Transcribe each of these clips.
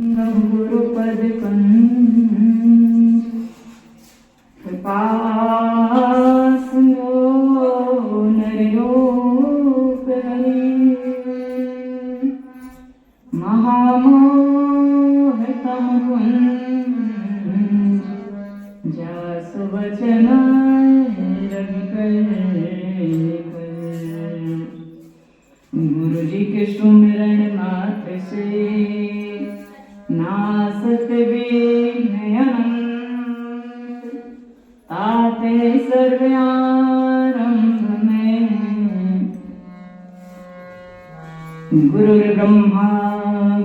गुरुपद कृपा सिंधो नरयोप महामोहतम कुंज जासु वचन गुरु जी के सुमिरन मात्र से नासत विघ्न ताते सर्वारंभ में गुरुर्ब्रह्मा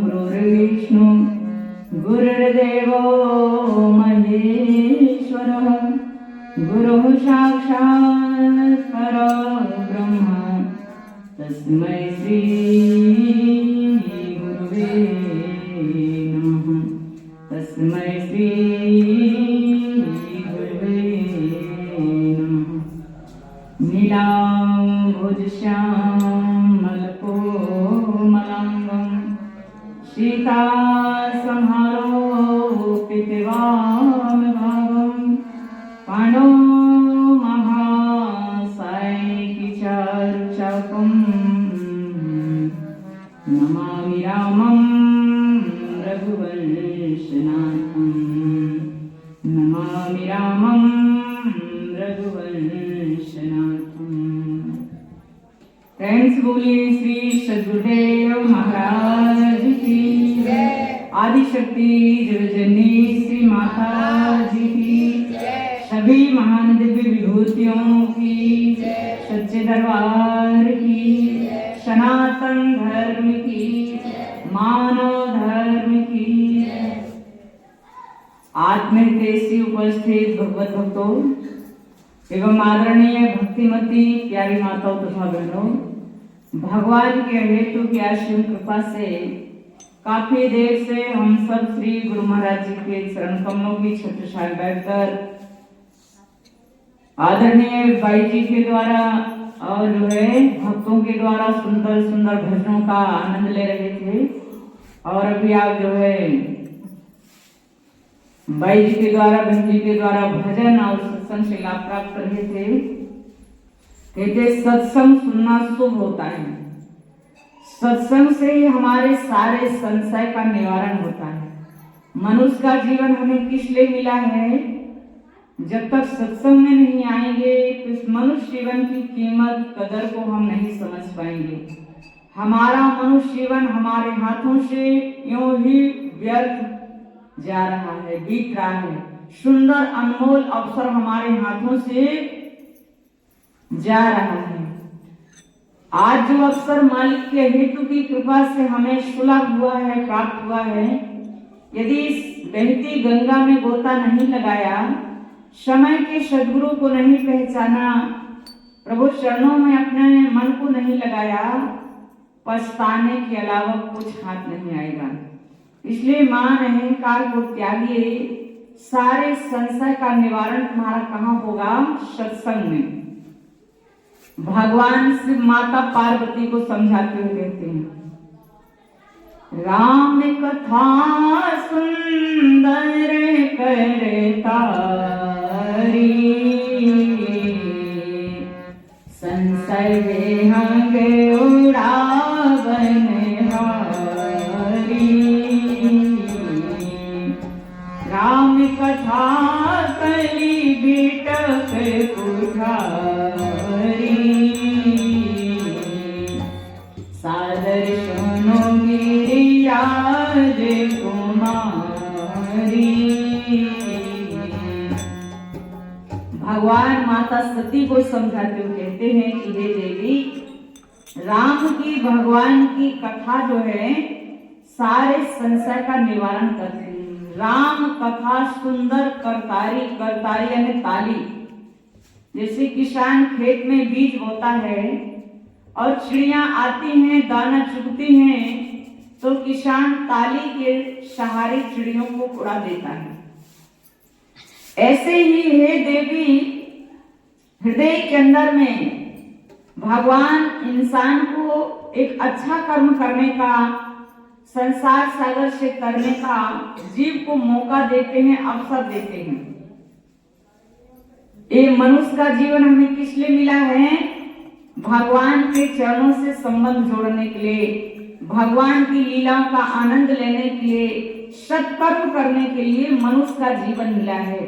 गुरुर्विष्णु गुरुर्देवो महेश्वरः गुरुः साक्षात् परब्रह्म तस्मै श्री गुरुवे नमः तस्मै श्री गुरुवे नमः नीलाम्बुजश्यामलकोमलाङ्गं सीतासंहारोपितवामभागं पाणौ महासायिकिचारुचापं नमामि रामं रघुवंशनाथं नमामि रामं रघुवंशनाथं। फ्रेंड्स, बोलिए श्री सद्गुरुदेव महाराज की आदिशक्ति जगजननी श्री माता जी की सभी महान दिव्य विभूतियों की सच्चे दरबार की सनातन धर्म की मानव धर्म की आत्महृदय से उपस्थित भगवत भक्तों एवं आदरणीय भक्तिमती प्यारी माताओं तथा बहनों, भगवान के हेतु की असीम कृपा से काफी देर से हम सब श्री गुरु महाराज जी के चरण कमलों की छत्रछाया बैठकर आदरणीय बाई जी के द्वारा और जो है भक्तों के द्वारा सुंदर सुंदर भजनों का आनंद ले रहे थे। और अभी आप जो है बाई जी के द्वारा बहन जी के द्वारा भजन और सत्संग से लाभ प्राप्त कर रहे थे। कहते सत्संग सुनना शुभ होता है, सत्संग से ही हमारे सारे संशय का निवारण होता है। मनुष्य का जीवन हमें किस लिए मिला है? जब तक सत्संग में नहीं आएंगे तो इस मनुष्य जीवन की कीमत कदर को हम नहीं समझ पाएंगे। हमारा मनुष्य जीवन हमारे हाथों से यूं ही व्यर्थ जा रहा है, बीत रहा है। सुंदर अनमोल अवसर हमारे हाथों से जा रहा है। आज जो अवसर मालिक के हेतु की कृपा से हमें सुलभ हुआ है, प्राप्त हुआ है, यदि इस बहती गंगा में गोता नहीं लगाया, समय के सद्गुरु को नहीं पहचाना, प्रभु चरणों में अपने मन को नहीं लगाया, पछताने के अलावा कुछ हाथ नहीं आएगा। इसलिए मान अहंकार को त्यागिए। सारे संशय का निवारण तुम्हारा कहाँ होगा? सत्संग में। भगवान शिव माता पार्वती को समझाते हुए कहते हैं, राम कथा सुंदर करतारी संशय विहंग उड़ावन हारी। राम कथा कली बिटक कुठारी सादर सुनो गिरिराज कुमारी। भगवान माता सती को समझाते हुए कहते हैं कि हे देवी, राम की भगवान की कथा जो है सारे संशय का निवारण करती है। राम कथा सुंदर करतारी, करतारी यानी ताली। जैसे किसान खेत में बीज बोता है और चिड़ियां आती हैं, दाना चुगती हैं, तो किसान ताली के सहारे चिड़ियों को उड़ा देता है। ऐसे ही हे देवी, हृदय के अंदर में भगवान इंसान को एक अच्छा कर्म करने का, संसार सागर से करने का जीव को मौका देते हैं, अवसर देते हैं। ये मनुष्य का जीवन हमें किस लिए मिला है? भगवान के चरणों से संबंध जोड़ने के लिए, भगवान की लीलाओं का आनंद लेने के लिए, सत्कर्म करने के लिए मनुष्य का जीवन मिला है।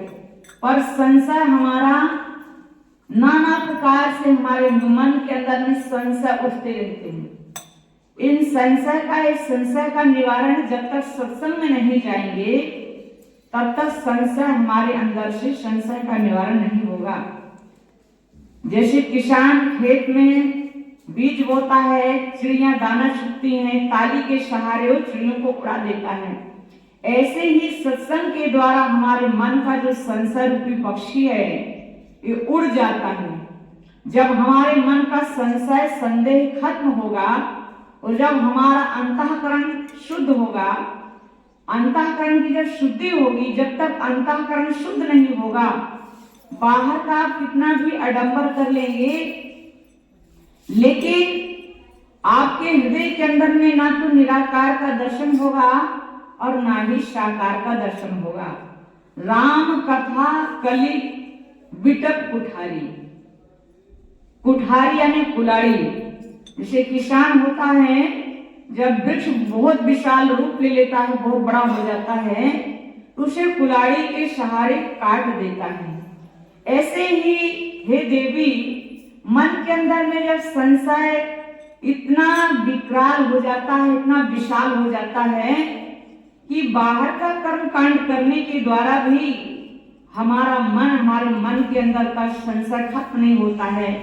पर संशय हमारा नाना प्रकार से हमारे मन के अंदर में संशय उठते रहते हैं। इन संशय का निवारण जब तक सत्संग में नहीं जाएंगे तब तक संशय हमारे अंदर से संशय का निवारण नहीं होगा। जैसे किसान खेत में बीज बोता है, चिड़ियां दाना चुगती हैं, ताली के सहारे वो चिड़ियों को उड़ा देता है। ऐसे ही सत्संग के द्वारा हमारे मन का जो संशय रूपी पक्षी है ये उड़ जाता है। जब हमारे मन का संशय संदेह खत्म होगा और जब हमारा अंतःकरण शुद्ध होगा, अंतःकरण की जब शुद्धि होगी, जब तक अंतःकरण शुद्ध नहीं होगा, बाहर का कितना भी आडंबर कर लेंगे, लेकिन आपके हृदय के अंदर में ना तो निराकार का दर्शन होगा और ना ही साकार का दर्शन होगा। राम कथा कली बिटक कुठारी, कुठारी यानी कुलाड़ी। जैसे किसान होता है, जब वृक्ष बहुत विशाल रूप ले लेता है, बहुत बड़ा हो जाता है, तो उसे कुलाड़ी के सहारे काट देता है। ऐसे ही हे देवी, मन के अंदर में जब संशय इतना विकराल हो जाता है, इतना विशाल हो जाता है कि बाहर का कर्म कांड करने के द्वारा भी हमारे मन के अंदर का संशय खत्म नहीं होता है।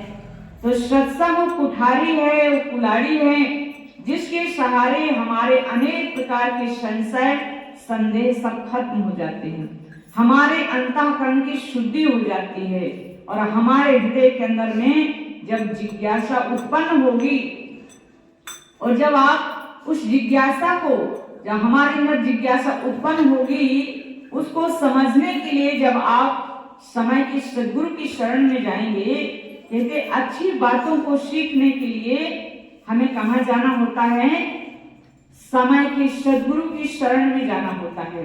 तो सत्संग कुठारी है, वो कुलाड़ी है, जिसके सहारे हमारे अनेक प्रकार के संशय संदेह सब खत्म हो जाते हैं, हमारे अंतःकरण की शुद्धि हो जाती है और हमारे हृदय के अंदर में जब जिज्ञासा उत्पन्न होगी और जब आप उस जिज्ञासा को, जब हमारे अंदर जिज्ञासा उत्पन्न होगी, उसको समझने के लिए जब आप समय की सद्गुरु की शरण में जाएंगे, कहते अच्छी बातों को सीखने के लिए हमें कहाँ जाना होता है? समय के सद्गुरु की शरण में जाना होता है।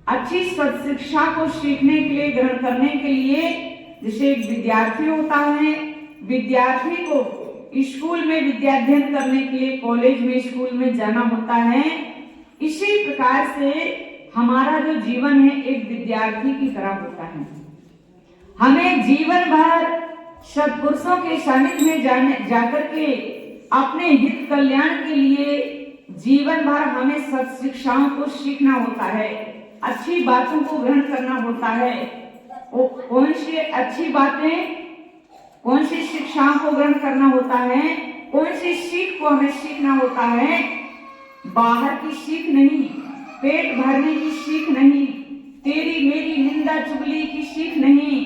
अच्छी सत्शिक्षा को सीखने के लिए, ग्रहण करने के लिए, जैसे एक विद्यार्थी होता है, विद्यार्थी को स्कूल में विद्याध्ययन करने के लिए कॉलेज में, स्कूल में जाना होता है। इसी प्रकार से हमारा जो जीवन है एक विद्यार्थी की तरह होता है। हमें जीवन भर सत्पुरुषों के सानिध्य में जाकर के अपने हित कल्याण के लिए जीवन भर हमें सत्शिक्षाओं को सीखना होता है, अच्छी बातों को ग्रहण करना होता है। वो कौन सी अच्छी बातें, कौन सी शिक्षाओं को ग्रहण करना होता है, कौन सी सीख को हमें सीखना होता है? बाहर की सीख नहीं, पेट भरने की सीख नहीं, तेरी मेरी निंदा चुगली की सीख नहीं।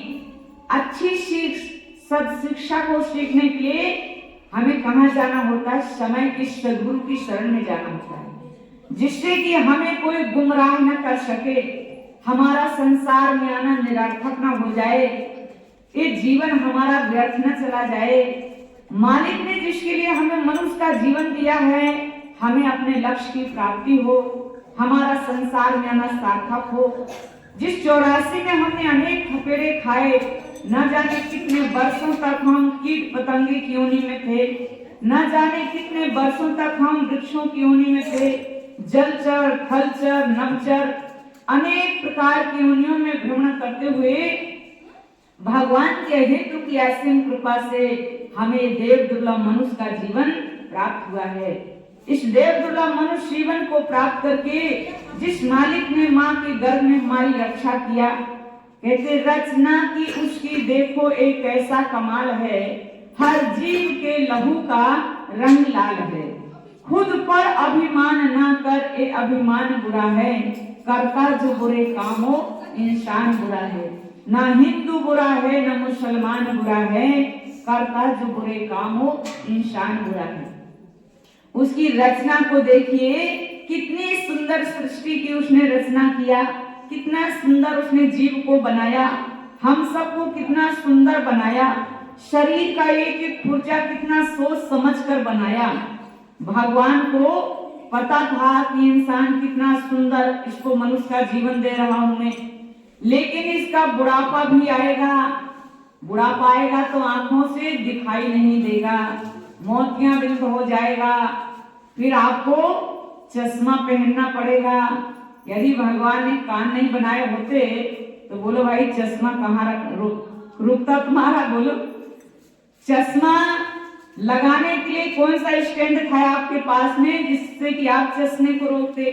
अच्छी सीख, सत्शिक्षा को सीखने के लिए हमें कहाँ जाना होता है? समय की सद्गुरु की शरण में जाना होता है, जिससे कि हमें कोई गुमराह न कर सके, हमारा संसार में आना निरर्थक न हो जाए, ये जीवन हमारा व्यर्थ न चला जाए। मालिक ने जिसके लिए हमें मनुष्य का जीवन दिया है, हमें अपने लक्ष्य की प्राप्ति हो, हमारा संसार में आना सार्थक हो। जिस 84 में हमने अनेक थपेड़े खाए, न जाने कितने वर्षों तक हम कीट पतंगे की योनि में थे, न जाने कितने वर्षों तक हम वृक्षों की योनि में थे, जलचर, थलचर, नभचर, अनेक प्रकार की योनियों में भ्रमण करते हुए भगवान के हेतु की असीम कृपा से हमें देव दुर्लभ मनुष्य का जीवन प्राप्त हुआ है। इस देव दुर्लभ मनुष्य जीवन को प्राप्त करके जिस मालिक ने माँ के गर्भ में हमारी रक्षा किया, कहते रचना की उसकी देखो एक ऐसा कमाल है, हर जीव के लहू का रंग लाल है। खुद पर अभिमान ना कर, ये अभिमान बुरा है, करता जो बुरे कामों इंसान बुरा है। ना हिंदू बुरा है, ना मुसलमान बुरा है, करता जो बुरे कामों इंसान बुरा है। उसकी रचना को देखिए, कितनी सुंदर सृष्टि की उसने रचना किया, कितना सुंदर उसने जीव को बनाया, हम सबको कितना सुंदर बनाया, शरीर का एक एक पुर्जा कितना सोच समझ कर बनाया। भगवान को पता था कि इंसान कितना सुंदर, इसको मनुष्य का जीवन दे रहा हूं मैं, लेकिन इसका बुढ़ापा भी आएगा। बुढ़ापा आएगा तो आंखों से दिखाई नहीं देगा, मोतियां बिंद हो जाएगा, फिर आपको चश्मा पहनना पड़ेगा। यदि भगवान ने कान नहीं बनाए होते तो बोलो भाई चश्मा कहाँ रुकता तुम्हारा? बोलो, चश्मा लगाने के लिए कौन सा स्टैंड था आपके पास में जिससे कि आप चश्मे को रोकते?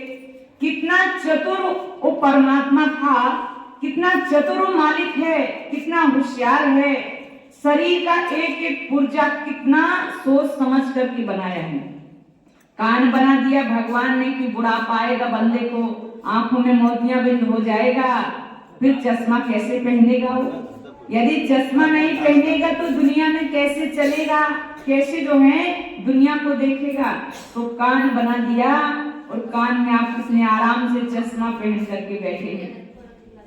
कितना चतुर वो परमात्मा था, कितना चतुर मालिक है, कितना होशियार है। शरीर का एक एक पुर्जा कितना सोच समझ करके बनाया है। कान बना दिया भगवान ने कि बुढ़ापा आएगा बंदे को, आंखों में मोतियां बिंद हो जाएगा, फिर चश्मा कैसे पहनेगा वो? यदि चश्मा नहीं पहनेगा तो दुनिया में कैसे चलेगा, कैसे जो है दुनिया को देखेगा? तो कान बना दिया और कान में आप किसने आराम से चश्मा पहन करके बैठे हैं।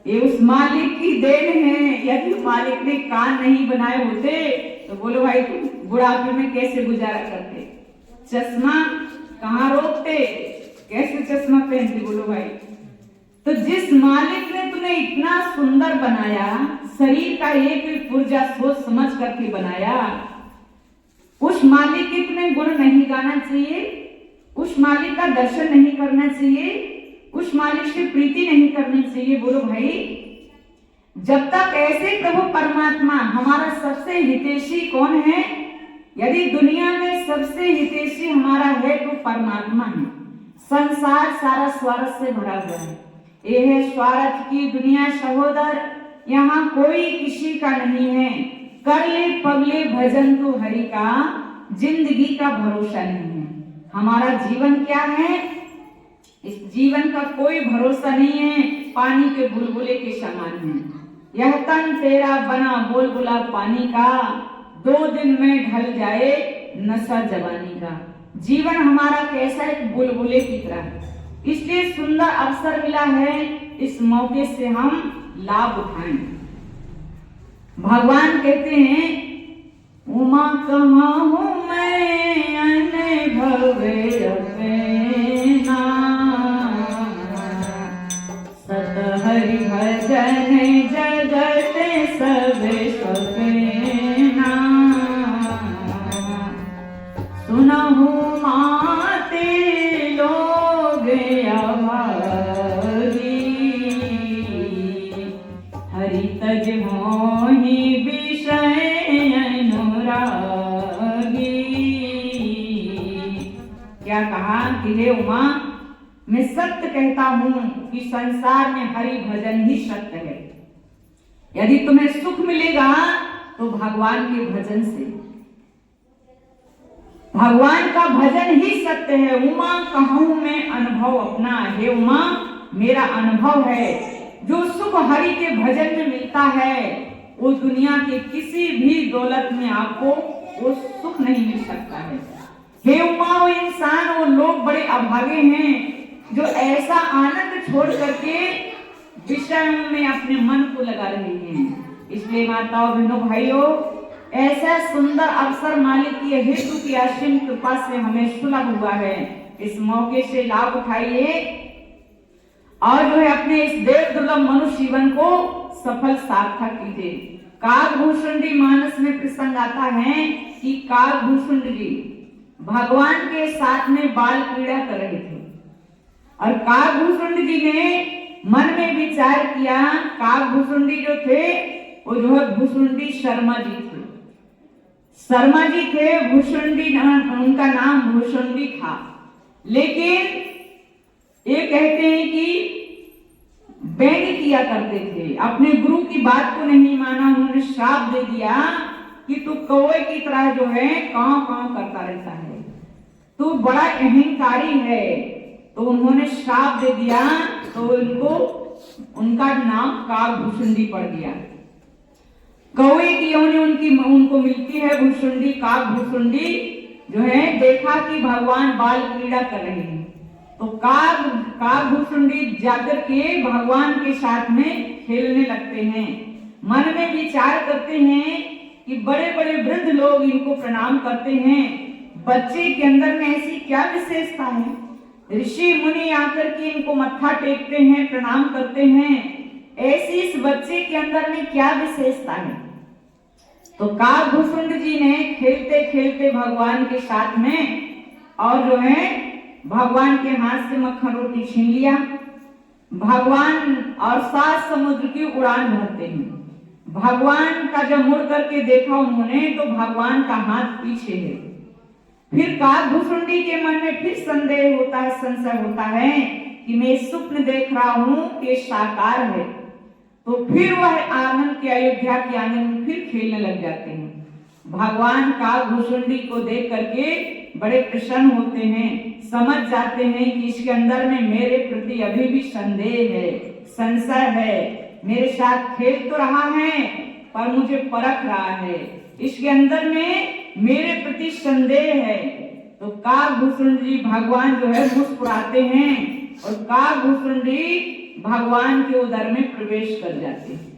ये उस मालिक की देन है। यदि मालिक ने कान नहीं बनाए होते तो बोलो भाई तुम बुढ़ापे में कैसे गुजारा करते? चश्मा कहाँ रोकते, कैसे चश्मा पहनते? बोलो भाई। तो जिस मालिक ने तुम्हें इतना सुंदर बनाया, शरीर का एक एक पुर्जा सोच समझ करके बनाया, उस मालिक के तुम्हें गुण नहीं गाना चाहिए? उस मालिक का दर्शन नहीं करना चाहिए? उस मालिक से प्रीति नहीं करनी चाहिए? बोलो भाई, जब तक ऐसे प्रभु परमात्मा हमारा सबसे हितैषी कौन है? यदि दुनिया में सबसे हितैषी हमारा है तो परमात्मा है। संसार सारा स्वार्थ से भरा हुआ है। यह है स्वार्थ की दुनिया सहोदर, यहाँ कोई किसी का नहीं है। कर ले पगले भजन तो हरि का, जिंदगी का भरोसा नहीं है। हमारा जीवन क्या है? इस जीवन का कोई भरोसा नहीं है, पानी के बुलबुले के समान है। यह तन तेरा बना बुलबुला पानी का, 2 दिन में ढल जाए नशा जवानी का। जीवन हमारा कैसा? एक बुलबुले की तरह। इसलिए सुंदर अवसर मिला है, इस मौके से हम लाभ उठाएं। भगवान कहते हैं, उमा कहाँ हूं मैं अनुभव अपना, सत हरि भजन जगत सब सपना, सुनहु माते लोग अभागी, हरि तज मोहि विषय अनुरागी। क्या कहा कि हे उमा, मैं सत्य कहता हूं कि संसार में हरि भजन ही सत्य है। यदि तुम्हें सुख मिलेगा तो भगवान के भजन से, भगवान का भजन ही सत्य है। उमा कहूं मैं अनुभव अपना, हे उमा मेरा अनुभव है, जो सुख हरि के भजन में मिलता है वो दुनिया के किसी भी दौलत में आपको वो सुख नहीं मिल सकता है। हे उमा, वो इंसान, वो लोग बड़े अभागे हैं जो ऐसा आनंद छोड़ करके विषयों में अपने मन को लगा रहे हैं। इसलिए माताओं बहनों भाइयों, ऐसा सुंदर अवसर मालिक की हेतु की असीम कृपा से हमें सुलभ हुआ है। इस मौके से लाभ उठाइए और जो है अपने इस देव दुर्लभ मनुष्य जीवन को सफल सार्थक कीजिए। काकभूषुंड जी मानस में प्रसंग आता है कि काकभूषुंड जी भगवान के साथ में बाल क्रीड़ा कर रहे थे और काकभूषुंड जी ने मन में विचार किया। काकभूषुंडी जो थे वो जो है भूषुंडी शर्मा जी थे। शर्मा जी थे, भूषुंडी उनका नाम भूषुंडी था। लेकिन ये कहते हैं कि व्यंग किया करते थे, अपने गुरु की बात को नहीं माना, उन्होंने श्राप दे दिया कि तू कौवे की तरह जो है कांव कांव करता रहता है, तू बड़ा अहंकारी है। तो उन्होंने श्राप दे दिया, तो उनका नाम काकभूषुंडी पड़ गया। कौवे की योनि उनको मिलती है भूषुंडी, काकभूषुंडी जो है देखा कि भगवान बाल क्रीड़ा कर रहे हैं, तो काकभूषुंडी जाकर के भगवान के साथ में खेलने लगते हैं। मन में विचार करते हैं कि बड़े बड़े वृद्ध लोग इनको प्रणाम करते हैं, बच्चे के अंदर में ऐसी क्या विशेषता है? ऋषि मुनि आकर के इनको मत्था टेकते हैं, प्रणाम करते हैं। ऐसी इस बच्चे के अंदर में क्या विशेषता है? तो काकभूषुंड जी ने खेलते खेलते भगवान के साथ में और जो है भगवान के हाथ से मक्खन रोटी छीन लिया। भगवान और 7 समुद्र की उड़ान भरते हैं। भगवान का जब मुड़ करके देखा उन्होंने तो भगवान का हाथ पीछे है। फिर काकभूषुंडी के मन में फिर संदेह होता है, संशय होता है कि मैं स्वप्न देख रहा हूं कि साकार है। तो फिर वह आनंद के अयोध्या के आंगन में फिर खेलने लग जाते हैं। भगवान काकभूषुंडी को देख करके बड़े प्रसन्न होते हैं, समझ जाते हैं कि इसके अंदर में मेरे प्रति अभी भी संदेह है, संशय है। मेरे साथ खेल तो रहा है पर मुझे परख रहा है, इसके अंदर में मेरे प्रति संदेह है। तो काकभूषुंड जी भगवान जो है मुस्कुराते हैं और काकभूषुंड जी भगवान के उदर में प्रवेश कर जाते हैं।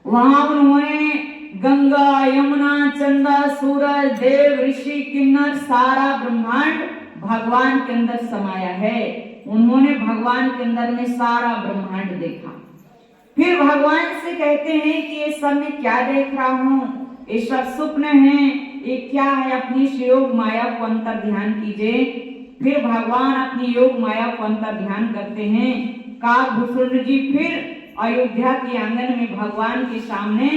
वहां उन्होंने गंगा, यमुना, चंदा, सूरज, देव, ऋषि, किन्नर, सारा ब्रह्मांड भगवान के अंदर समाया है। उन्होंने भगवान के अंदर में सारा ब्रह्मांड देखा। फिर भगवान से कहते हैं कि ये सब मैं क्या देख रहा हूँ, ये सब स्वप्न है, ये क्या है? अपनी योग माया को अंतर ध्यान कीजिए। फिर भगवान अपनी योग माया को अंतर ध्यान करते हैं। काकभूषुंड जी फिर अयोध्या के आंगन में भगवान के सामने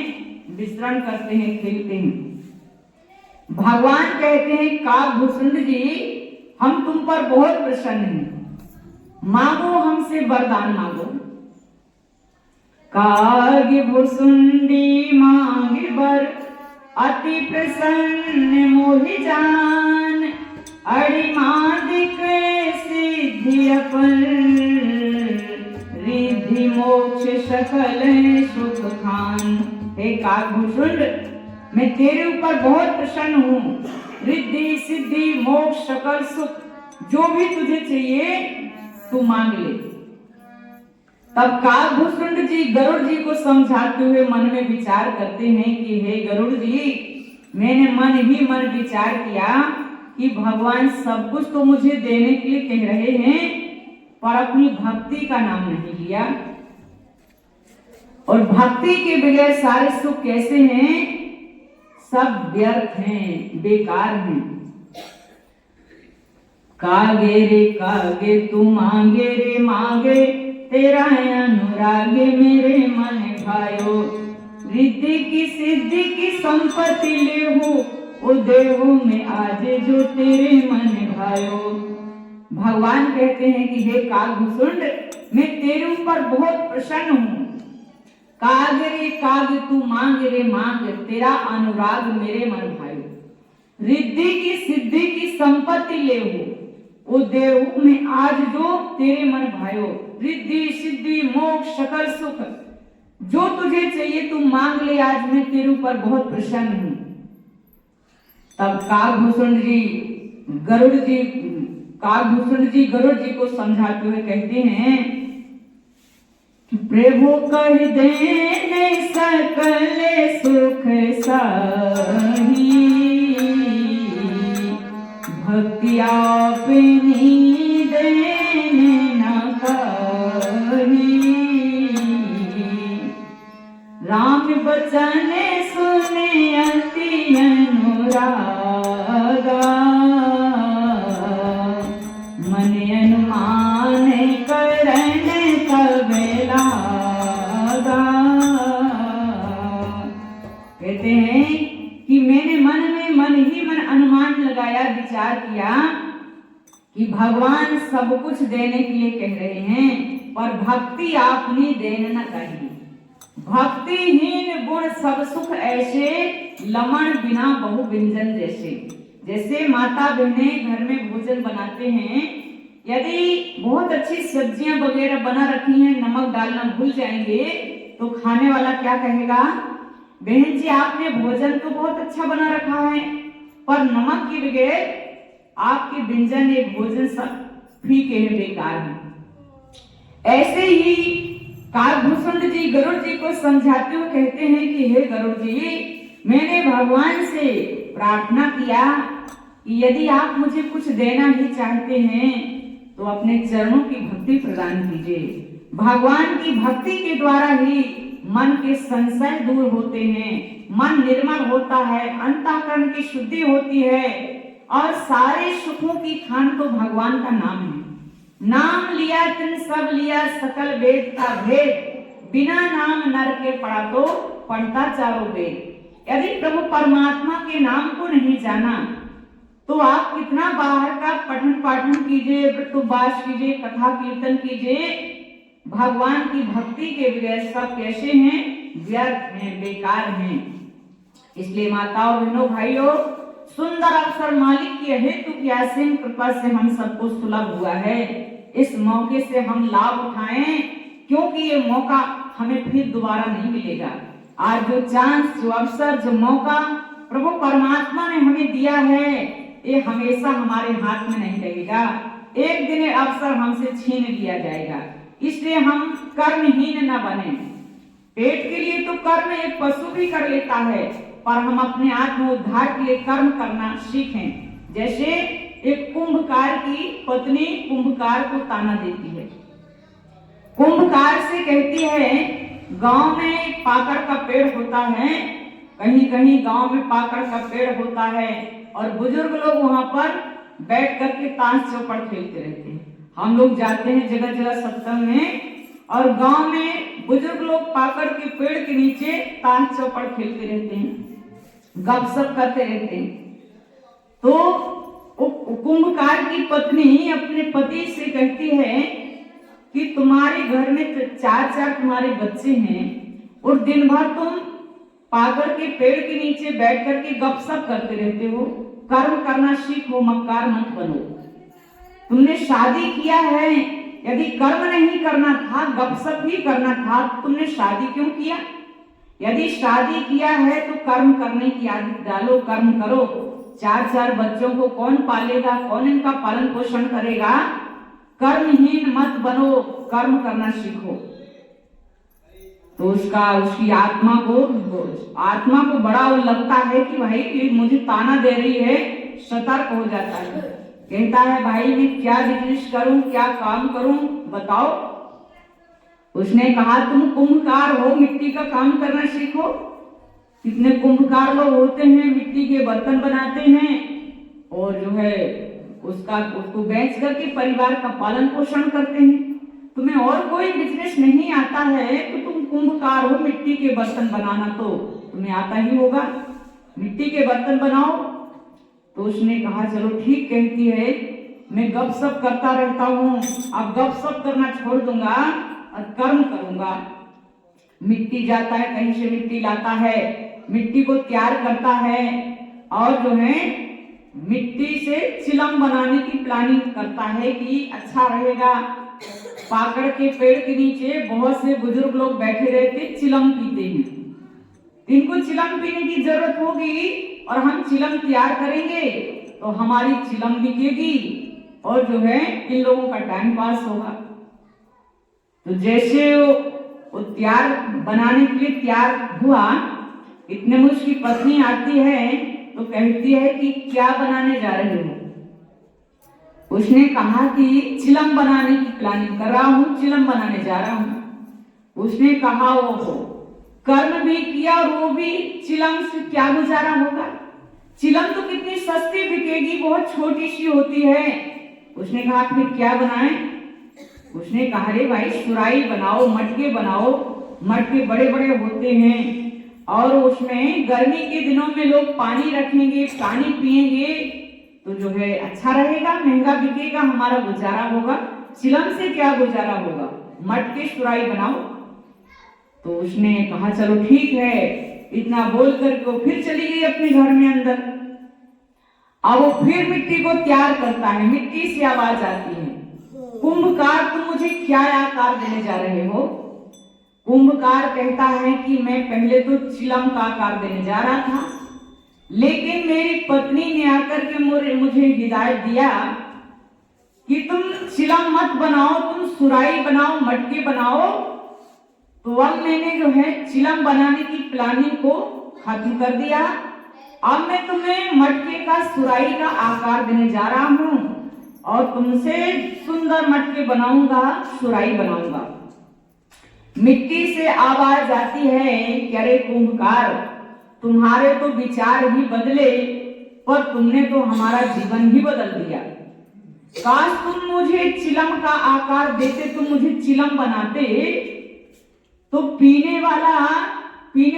विचरण करते हैं, खेलते हैं। भगवान कहते हैं काकभूषुंड जी हम तुम पर बहुत प्रसन्न हैं, मांगो हमसे वरदान मांगो। काकभूषुंडी मांगे वर अति प्रसन्न मोहि जान, अड़ी मादिक सिद्धि अपन रिद्धि मोक्ष सकल सुख खान। हे काकभूषुंड मैं तेरे ऊपर बहुत प्रसन्न हूँ। रिद्धि सिद्धि मोक्ष सकल सुख जो भी तुझे चाहिए तू मांग ले। तब काकभूषुंड जी गरुड़ जी को समझाते हुए मन में विचार करते हैं कि हे गरुड़ जी, मैंने मन ही मन विचार किया कि भगवान सब कुछ तो मुझे देने के लिए कह रहे हैं पर अपनी भक्ति का नाम नहीं लिया, और भक्ति के बगैर सारे सुख कैसे हैं? सब व्यर्थ हैं, बेकार हैं। कागे रे कागे तू मांगे रे मांगे, तेरा अनुरागे मेरे मन भायो। रिद्धि की सिद्धि की संपत्ति ले हो, ओ देवो में आज जो तेरे मन भायो। भगवान कहते हैं कि हे काकभूषुंड मैं तेरे ऊपर बहुत प्रसन्न हूँ। काग रे काग तू मांग रे मांग, तेरा अनुराग मेरे मन भायो। रिद्धि की सिद्धि की संपत्ति ले हो, ओ देव में आज जो तेरे मन भायो। रिद्धि सिद्धि मोक्ष सकल सुख जो तुझे चाहिए तू मांग ले, आज मैं तेरे ऊपर बहुत प्रसन्न हूँ। तब काकभूषुंड जी गरुड़ जी को समझाते हुए कहते हैं कि प्रभु कह देने सकल सुख साही, भक्ति आपनी देने न कही। राम बचन सुने अति अनुरागा, मन अनुमान करन कबे लागा। कहते हैं कि मैंने मन ही मन अनुमान लगाया, विचार किया कि भगवान सब कुछ देने के लिए कह रहे हैं पर भक्ति आपनी देन न कही। भक्तिहीन गुण सब सुख ऐसे, लमण बिना बहु व्यंजन जैसे। जैसे माता बहनें घर में भोजन बनाते हैं, यदि बहुत अच्छी सब्जियां वगैरह बना रखी हैं, नमक डालना भूल जाएंगे तो खाने वाला क्या कहेगा? बहन जी आपने भोजन तो बहुत अच्छा बना रखा है पर नमक के बगैर आपके व्यंजन ये भोजन सब फीके हैं, बेकार हैं। ऐसे ही काकभूषुंड जी गरुड़ जी को समझाते हुए कहते हैं कि हे गरुड़ जी, मैंने भगवान से प्रार्थना किया कि यदि आप मुझे कुछ देना ही चाहते हैं तो अपने चरणों की भक्ति प्रदान कीजिए। भगवान की भक्ति के द्वारा ही मन के संशय दूर होते हैं, मन निर्मल होता है, अंतःकरण की शुद्धि होती है और सारे सुखों की खान तो भगवान का नाम है। नाम लिया तिन सब लिया सकल वेद का भेद, बिना नाम नर के पढ़ा तो पढ़ता चारों वेद। यदि प्रभु परमात्मा के नाम को नहीं जाना तो आप कितना बाहर का पठन पाठन कीजिए, व्रतोपवास कीजिए, कथा कीर्तन कीजिए, भगवान की भक्ति के बगैर सब कैसे हैं? व्यर्थ हैं, बेकार हैं। इसलिए माताओं बहनों भाइयों, सुंदर अवसर मालिक की हेतु की असीम कृपा से हम सबको सुलभ हुआ है। इस मौके से हम लाभ उठाएं, क्योंकि ये मौका हमें फिर दोबारा नहीं मिलेगा। आज जो चांस, जो अवसर, जो मौका प्रभु परमात्मा ने हमें दिया है, ये हमेशा हमारे हाथ में नहीं रहेगा। एक दिन ये अवसर हमसे छीन लिया जाएगा। इसलिए हम कर्महीन न बने। पेट के लिए तो कर्म एक पशु भी कर लेता है, पर हम अपने आत्म उद्धार के लिए कर्म करना सीखें। जैसे एक कुंभकार की पत्नी कुंभकार को ताना देती है। कुंभकार से कहती है, गांव में पाकड़ का पेड़ होता है, कहीं कहीं गांव में पाकड़ का पेड़ होता है और बुजुर्ग लोग वहां पर बैठ करके ताश चौपड़ खेलते रहते हैं। हम लोग जाते हैं जगह जगह सत्संग में और गांव में बुजुर्ग लोग पाकड़ के पेड़ के नीचे ताश चौपड़ खेलते रहते हैं, गपशप करते रहते हैं। तो कुंभकार की पत्नी अपने पति से कहती है कि तुम्हारे घर में चार तुम्हारे बच्चे हैं और दिन भर तुम पागड़ के पेड़ के नीचे बैठ करके गपशप करते रहते हो। कर्म करना सीखो, मक्कार मत बनो। तुमने शादी किया है, यदि कर्म नहीं करना था, गपशप ही करना था, तुमने शादी क्यों किया? यदि शादी किया है तो कर्म करने की आदत डालो, कर्म करो। चार बच्चों को कौन पालेगा, कौन इनका पालन पोषण करेगा? कर्महीन मत बनो, कर्म करना सीखो। तो उसकी आत्मा को बड़ा वो लगता है कि भाई ये मुझे ताना दे रही है, सतर्क हो जाता है। कहता है, भाई मैं क्या बिजनेस करूं, क्या काम करूं, बताओ। उसने कहा, तुम कुंभकार हो, मिट्टी का काम करना सीखो। कितने कुंभकार लोग होते हैं, मिट्टी के बर्तन बनाते हैं और जो है उसको बेच करके परिवार का पालन पोषण करते हैं। तुम्हें और कोई बिजनेस नहीं आता है तो तुम कुंभकार हो, मिट्टी के बर्तन बनाना तो तुम्हें आता ही होगा, मिट्टी के बर्तन बनाओ। तो उसने कहा, चलो ठीक कहती है, मैं गपशप करता रहता हूँ, अब गपशप करना छोड़ दूंगा और कर्म करूंगा। मिट्टी जाता है, कहीं से मिट्टी लाता है, मिट्टी को तैयार करता है और जो है मिट्टी से चिलम बनाने की प्लानिंग करता है कि अच्छा रहेगा। पाकड़ के पेड़ के नीचे बहुत से बुजुर्ग लोग बैठे रहते, चिलम पीते हैं। इनको चिलम पीने की जरूरत होगी और हम चिलम तैयार करेंगे तो हमारी चिलम बिकेगी और जो है इन लोगों का टाइम पास होगा। तो जैसे वो तैयार बनाने के लिए तैयार हुआ, इतने में उसकी पत्नी आती है तो कहती है कि क्या बनाने जा रहे हो? उसने कहा कि चिलम बनाने की प्लानिंग कर रहा हूँ, चिलम बनाने जा रहा हूँ। उसने कहा, वो कर्म भी किया और वो भी चिलम से क्या गुजारा होगा? चिलम तो कितनी सस्ती बिकेगी, बहुत छोटी सी होती है। उसने कहा, फिर क्या बनाए? उसने कहा, अरे भाई सुराई बनाओ, मटके बनाओ। मटके बड़े बड़े होते हैं और उसमें गर्मी के दिनों में लोग पानी रखेंगे, पानी पिएंगे तो जो है अच्छा रहेगा, महंगा बिकेगा, हमारा गुजारा होगा। चिलम से क्या गुजारा होगा? मटके सुराई बनाओ। तो उसने कहा, चलो ठीक है। इतना बोल करके वो फिर चली गई अपने घर में अंदर। अब वो फिर मिट्टी को तैयार करता है, मिट्टी से आवाज आती है, कुंभकार तुम मुझे क्या आकार देने जा रहे हो? कुंभकार कहता है कि मैं पहले तो चिलम का आकार देने जा रहा था, लेकिन मेरी पत्नी ने आकर के मुझे हिदायत दिया कि तुम चिलम मत बनाओ, तुम सुराई बनाओ, मटके बनाओ। तो अब मैंने जो है चिलम बनाने की प्लानिंग को खत्म कर दिया। अब मैं तुम्हें मटके का, सुराई का आकार देने जा रहा हूँ। और तुमसे सुंदर मटके बनाऊंगा, सुराही बनाऊंगा। मिट्टी से आवाज आती है कि अरे कुंभकार, तुम्हारे तो विचार ही बदले, पर तुमने तो हमारा जीवन ही बदल दिया। काश तुम मुझे चिलम का आकार देते, तुम मुझे चिलम बनाते, तो पीने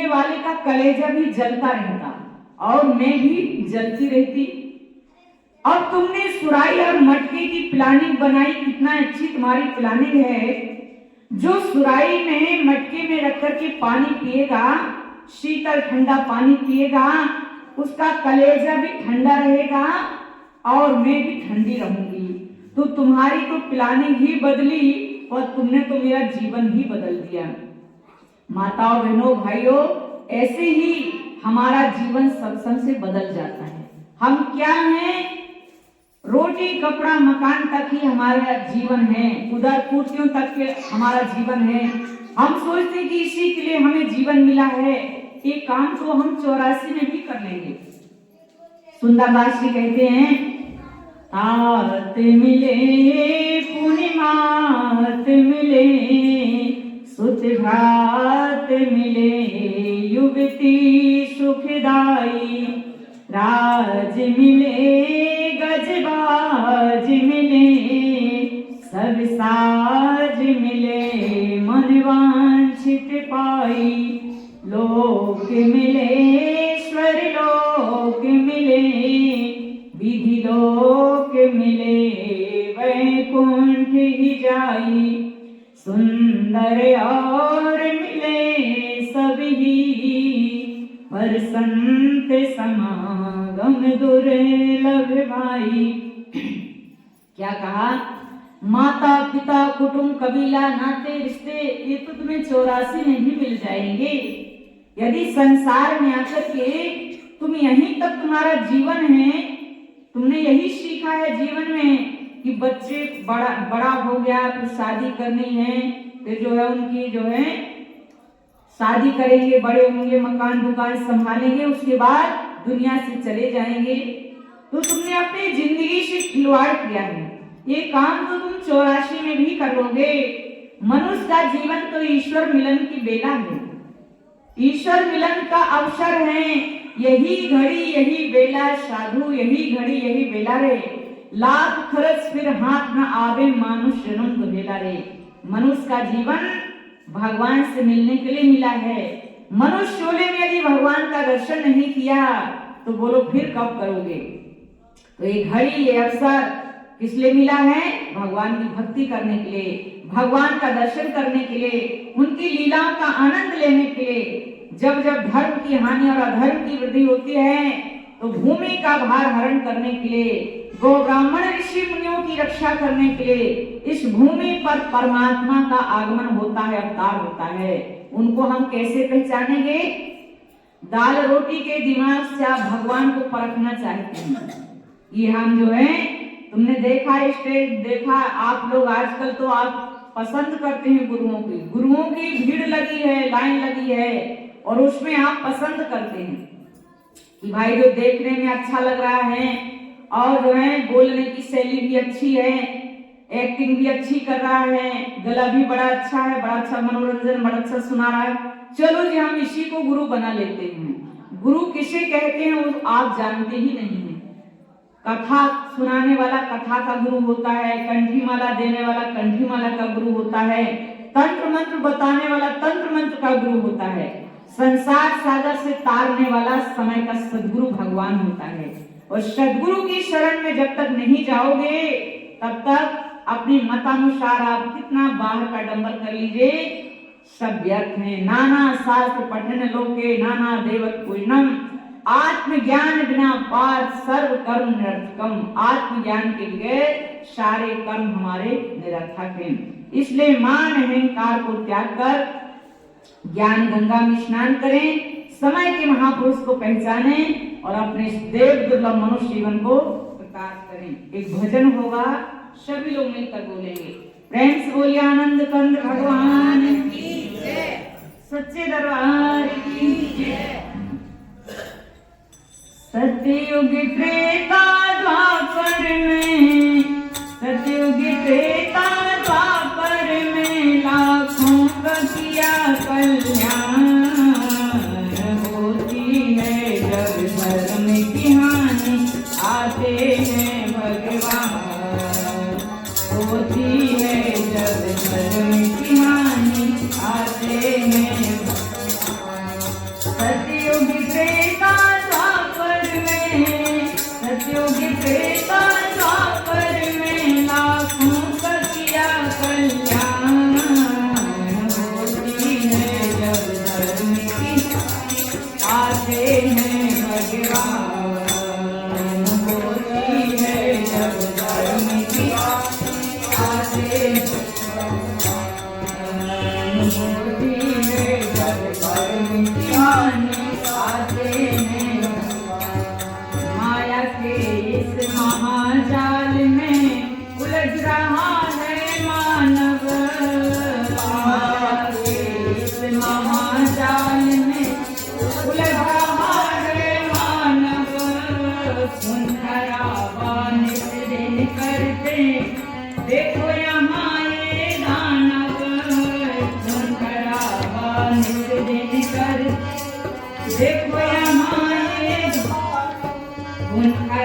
वाले का कलेजा भी जलता रहता और मैं भी जलती रहती। अब तुमने सुराही और मटके की प्लानिंग बनाई, कितना अच्छी तुम्हारी प्लानिंग है। जो सुराही में मटके में रख कर के पानी पिएगा, शीतल ठंडा पानी पिएगा, उसका कलेजा भी ठंडा रहेगा और मैं भी ठंडी रहूंगी। तो तुम्हारी तो प्लानिंग ही बदली और तुमने तो मेरा जीवन ही बदल दिया। माताओं, बहनों, भाइयों, ऐसे ही हमारा जीवन सत्संग से बदल जाता है। हम क्या हैं? रोटी कपड़ा मकान तक ही हमारा जीवन है, उधर कुर्सियों तक के हमारा जीवन है। हम सोचते कि इसी के लिए हमें जीवन मिला है, ये काम तो हम 84 में भी कर लेंगे। सुंदरदास जी कहते हैं, तात मिले पूर्णिमात मिले, सुत भात मिले युवती सुखदाई, राज मिले गजबाज मिले, सब साज मिले मन वांछित पाई, लोक मिले स्वर लोक मिले, विधि लोक मिले वैकुंठ ही जाई, सुंदर और मिले सब ही, पर संत समागम दुर्लभ भाई। क्या कहा? माता पिता कुटुंब कबीला नाते रिश्ते ये तो तुम्हें 84 में ही मिल जाएंगे। यदि संसार में आकर के तुम यहीं तक तुम्हारा जीवन है, तुमने यही सीखा है जीवन में कि बच्चे बड़ा हो गया, फिर शादी करनी है, फिर जो है उनकी जो है शादी करेंगे, बड़े होंगे, मकान दुकान संभालेंगे, उसके बाद दुनिया से चले जाएंगे। तो तुमने अपनी जिंदगी से खिलवाड़ किया है। ये काम तो तुम 84 में भी करोगे। मनुष्य का जीवन तो ईश्वर मिलन की बेला है, ईश्वर मिलन का अवसर है। यही घड़ी यही बेला साधु, यही घड़ी यही बेला रे, लाख खर्च फिर हाथ न आवे मानुष जन्म तो बेला रे। मनुष्य का जीवन भगवान से मिलने के लिए मिला है। मनुष्य शोले में यदि भगवान का दर्शन नहीं किया तो बोलो फिर कब करोगे। तो ये घड़ी ये अवसर किस लिए मिला है? भगवान की भक्ति करने के लिए, भगवान का दर्शन करने के लिए, उनकी लीलाओं का आनंद लेने के लिए। जब जब धर्म की हानि और अधर्म की वृद्धि होती है तो भूमि का भार हरण करने के लिए, गो ब्राह्मण ऋषि मुनियों की रक्षा करने के लिए इस भूमि पर परमात्मा का आगमन होता है, अवतार होता है। उनको हम कैसे पहचानेंगे? दाल रोटी के दिमाग से आप भगवान को परखना चाहते हैं। ये हम जो है, तुमने देखा स्टेज देखा, आप लोग आजकल तो आप पसंद करते हैं गुरुओं की भीड़ लगी है, लाइन लगी है, और उसमें आप पसंद करते हैं कि भाई जो देखने में अच्छा लग रहा है और जो है बोलने की शैली भी अच्छी है, एक्टिंग भी अच्छी कर रहा है, गला भी बड़ा अच्छा है, बड़ा अच्छा मनोरंजन बड़ा अच्छा सुना रहा है, चलो जी हम इसी को गुरु बना लेते हैं। गुरु किसे कहते हैं वो आप जानते ही नहीं है। कथा सुनाने वाला कथा का गुरु होता है, कंठी माला देने वाला कंठी माला का गुरु होता है, तंत्र मंत्र बताने वाला तंत्र मंत्र का गुरु होता है, संसार सागर से तारने वाला समय का सदगुरु भगवान होता है। और सदगुरु की शरण में जब तक नहीं जाओगे तब तक अपनी मतानुसार आप कितना बाहर का डंबर कर लीजिए, सब व्यर्थ है। नाना शास्त्र पठन लोके नाना देवत पूजनम, आत्मज्ञान बिना पार सर्व कर्म निरर्थकम। आत्मज्ञान के बगैर सारे कर्म हमारे निरर्थक हैं। इसलिए मान अहंकार को त्याग कर ज्ञान गंगा में स्नान करें, समय के महापुरुष को पहचाने और अपने देव दुर्लभ मनुष्य जीवन को प्रकाश करें। एक भजन होगा, सभी लोग मिलकर बोलेंगे। प्रेम से बोलिए आनंद कंद भगवान की जय, सच्चे दरबार की जय। सतयुग त्रेता द्वापर में सतयुग त्रेता द्वापर में लाखों का किया कल्याण। होती है जब धर्म की हानि आते हैं भगवान। होती है जब धर्म की हानि आते हैं। सतयुग त्रेता द्वापर में, सतयुग त्रेता द्वापर में लाखों का किया कल्याण। होती है जब धर्म की आते हैं भगवान। होती है जब धर्म की आते होती है जब धर्म की हानि आते हैं। माया के इस महाजाल में उलझ रहा है मानव। माया के इस महाजाल में उलझ रहा है मानव। सुंदरा नित दिन करते देखो यहाँ ये दानव। सुंदरा नित दिन कर देखो यहाँ ये उनका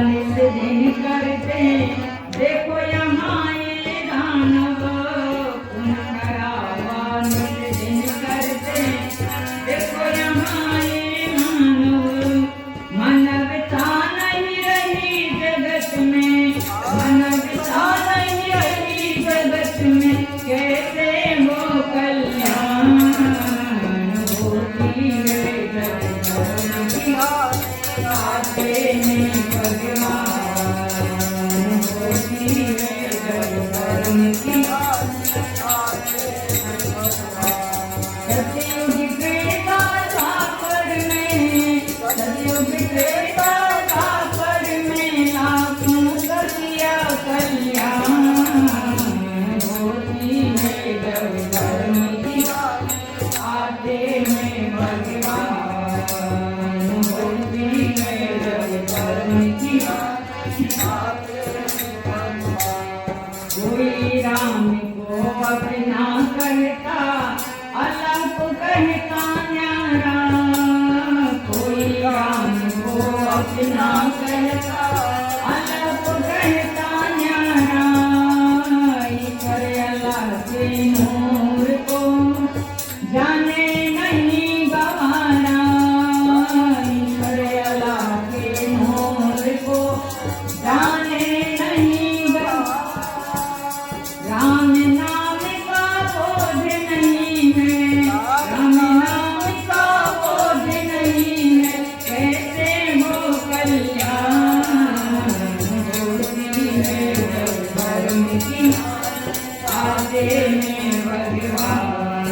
नित दिन करते देखो यहाँ ये दानव। उनका नित दिन करते देखो यहाँ ये मानव। मानवता नहीं रही जगत में, मानवता नहीं रही जगत में, कैसे हो कल्याण। होती है जब धर्म की आते हैं भगवान। होती है जब धर्म की सतयुग त्रेता द्वापर में, सतयुग त्रेता द्वापर में लाखों का किया कल्याण। होती है जब धर्म की आते हैं भगवान। होती है जब धर्म की कोई राम को अपना कहता अल्लाह को कहता न्यारा। कोई राम को अपना कहता अल्लाह को कहता न्यारा। ईश्वर अल्लाह के नूर को जाने नहीं गवारा। ईश्वर अल्लाह के नूर को जाने नहीं गवारा। राम नाम का बोझ नहीं है, राम नाम का बोझ नहीं है, कैसे हो कल्याण। होती है जब धर्म की आते हैं भगवान।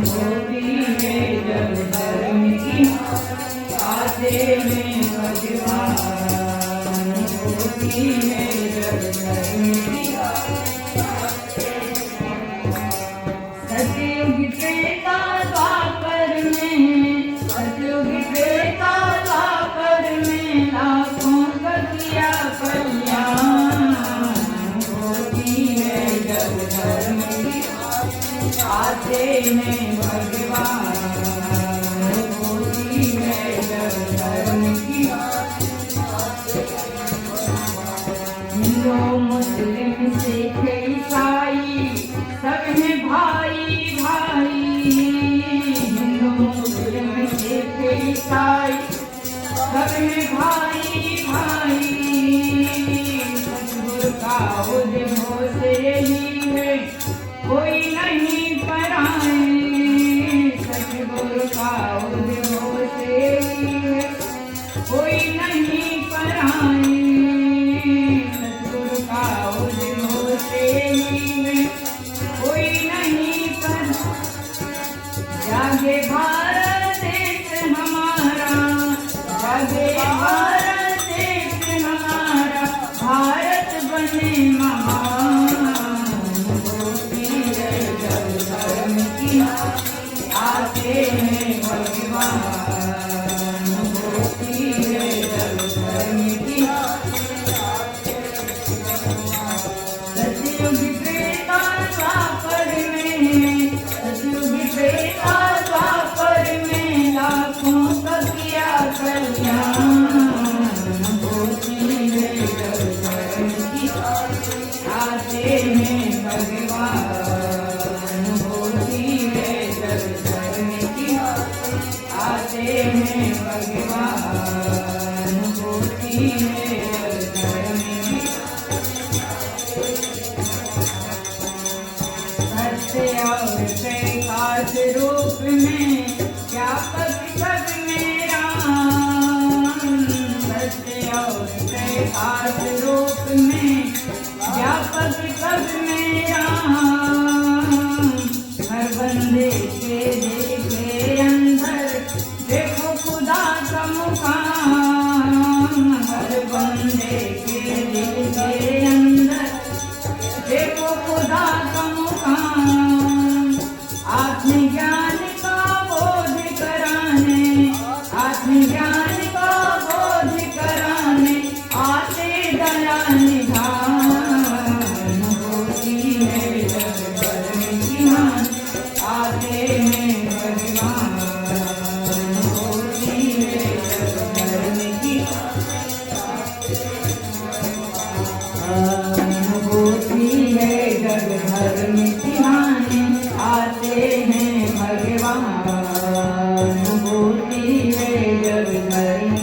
होती है जब धर्म की आते हैं भगवान। होती है जब धर्म की सतयुग त्रेता द्वापर में, सतयुग त्रेता द्वापर में लाखों का किया कल्याण। होती है जब धर्म की आते हैं भगवान। होती है जब धर्म की हिंदू मुस्लिम सिख ईसाई सब हैं भाई भाई। हिंदू मुस्लिम सिख ईसाई सब हैं भाई भाई। सतगुरु का उद्भव से ही है कोई नहीं पराई। आते हैं भगवान, होती है घर में सत्य और प्रकाश रूप में व्यापक सब मेरा, सत्य और प्रकाश रूप में व्यापक सब मेरा, हर बंदे के देखे अंदर देखो खुदा का मुकाम, हर बंदे के देखे अंदर देखो खुदा का मुकाम, आत्मज्ञान का बोध कराने, आत्मज्ञान का बोध कराने आते दया निधान, होती है जग भर में ज्ञान, आते हैं भगवान, होती है जग भर में ज्ञान, होती है जग भर में ज्ञान, आते हैं भगवान, होती है जग भर में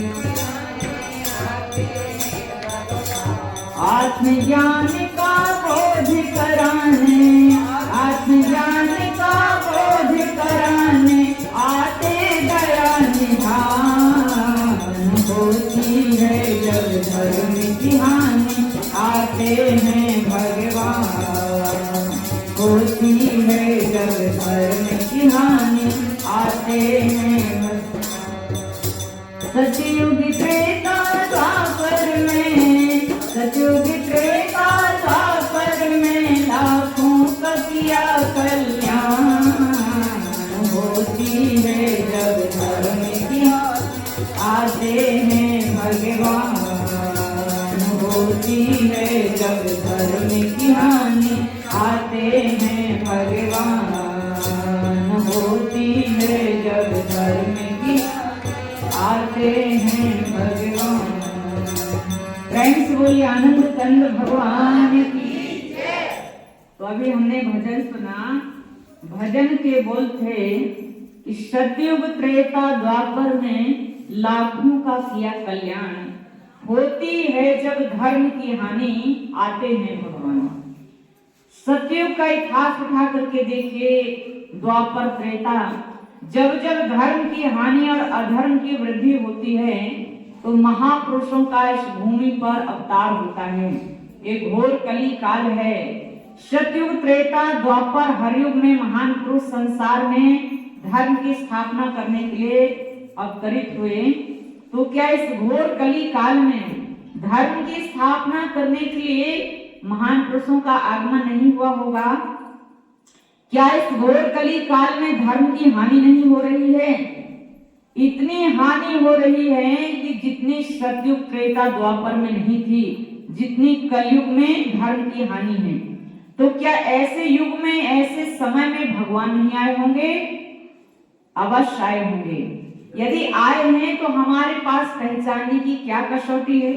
आत्मज्ञान का बोध कराने, आत्मज्ञान का बोध कराने आते दया निधान, होती है जग भर में ज्ञान, आते हैं भगवान, होती है जग भर में ज्ञान, आते हैं सतयुग त्रेता द्वापर में, सतयुग त्रेता द्वापर में लाखों का किया कल्याण, होती है जग भर में ज्ञान, आते हैं भगवान, होती है जग भर में ज्ञान, आते हैं भगवान, होती है जग भर में ज्ञान, आते हैं भगवान। फ्रेंड्स बोलिए आनंद कंद भगवान की। तो अभी हमने भजन सुना, भजन के बोल थे कि सतयुग त्रेता द्वापर में लाखों का किया कल्याण, होती है जब धर्म की हानि आते हैं भगवान। सतयुग का इतिहास उठा करके देखिए, द्वापर त्रेता, जब जब धर्म की हानि और अधर्म की वृद्धि होती है तो महापुरुषों का इस भूमि पर अवतार होता है। ये घोर कली काल है। सतयुग त्रेता द्वापर हरयुग में महान पुरुष संसार में धर्म की स्थापना करने के लिए अवतरित हुए। तो क्या इस घोर कली काल में धर्म की स्थापना करने के लिए महान पुरुषों का आगमन नहीं हुआ होगा? क्या इस घोर कली काल में धर्म की हानि नहीं हो रही है? इतनी हानि हो रही है कि जितनी सतयुग त्रेता द्वापर में नहीं थी, जितनी कलयुग में धर्म की हानि है। तो क्या ऐसे युग में, ऐसे समय में भगवान नहीं आए होंगे? अवश्य आए होंगे। यदि आए हैं तो हमारे पास पहचानने की क्या कसौटी है?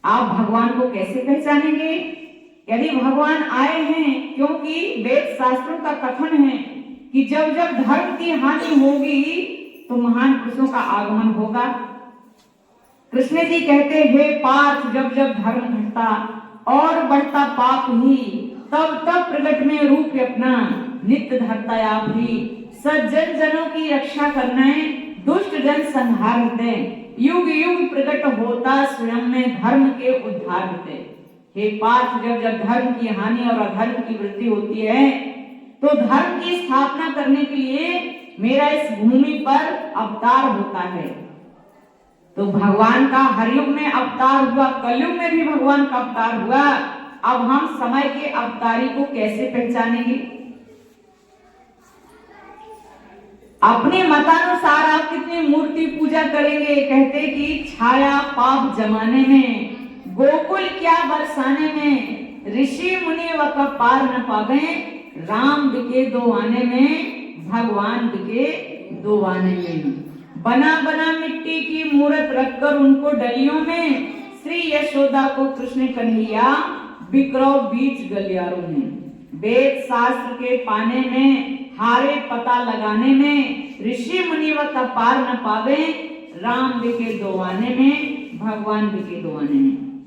आप भगवान को कैसे पहचानेंगे? यदि भगवान आए हैं, क्योंकि वेद शास्त्रों का कथन है कि जब जब धर्म की हानि होगी तो महान पुरुषों का आगमन होगा। कृष्ण जी कहते, हे पार्थ, जब जब धर्म घटता और बढ़ता पाप ही, तब तब प्रगट में रूप अपना नित्य धरता आप ही। सज्जन जनों की रक्षा करना है, दुष्ट जन संहार होते, युग युग प्रकट होता स्वयं में धर्म के उद्धार होते। हे पार्थ, जब जब धर्म की हानि और अधर्म की वृद्धि होती है तो धर्म की स्थापना करने के लिए मेरा इस भूमि पर अवतार होता है। तो भगवान का हर युग में अवतार हुआ, कलयुग में भी भगवान का अवतार हुआ। अब हम समय के अवतारी को कैसे पहचानेंगे? अपने मतानुसार आप कितनी मूर्ति पूजा करेंगे? कहते कि छाया पाप जमाने में, गोकुल क्या बरसाने में, ऋषि मुनि व पार न पावे, राम बिके दो आने में, भगवान बिके दो आने में। बना बना मिट्टी की मूर्त रखकर उनको डलियों में, श्री यशोदा को कृष्ण कन्हैया बिकरो बीच गलियारों में। वेद शास्त्र के पाने में, हारे पता लगाने में, ऋषि मुनिव का पार न पावे, राम बिके दो आने में, भगवान बिके दो आने में।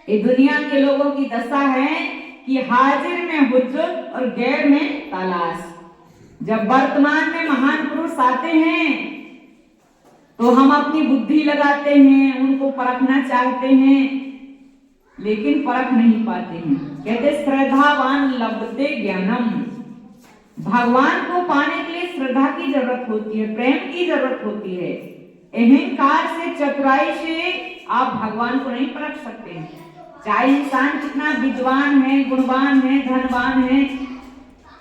ये दुनिया के लोगों की दशा है कि हाजिर में हुज्जत और गैर में तलाश। जब वर्तमान में महान पुरुष आते हैं तो हम अपनी बुद्धि लगाते हैं, उनको परखना चाहते हैं, लेकिन परख नहीं पाते हैं। कहते श्रद्धावान लभते ज्ञानम। भगवान को पाने के लिए श्रद्धा की जरूरत होती है, प्रेम की जरूरत होती है। अहंकार से, चतुराई से आप भगवान को नहीं परख सकते। चाहे इंसान कितना विद्वान है, गुणवान है, धनवान है,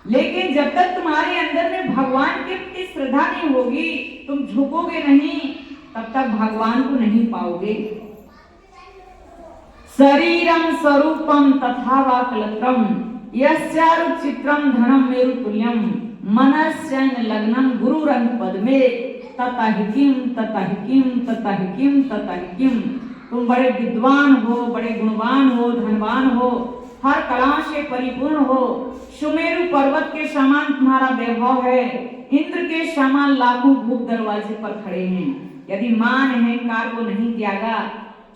लेकिन जब तक तुम्हारे अंदर में भगवान के प्रति श्रद्धा नहीं होगी, तुम झुकोगे नहीं, तब तक भगवान को नहीं पाओगे। शरीरम स्वरूपम तथा वा कलत्रम यस्यारु चित्रम धनम मेरु तुल्यम मनस्यन लग्नम गुरुरंग पद्मे ततहिकिम ततहिकिम ततहिकिम ततहिकिम। तुम बड़े विद्वान हो, बड़े गुणवान हो, धनवान हो, हर कला से परिपूर्ण हो, सुमेरु पर्वत के समान तुम्हारा वैभव है, इंद्र के समान लाखों भूत दरवाजे पर खड़े हैं। यदि मान अहंकार को नहीं त्यागा,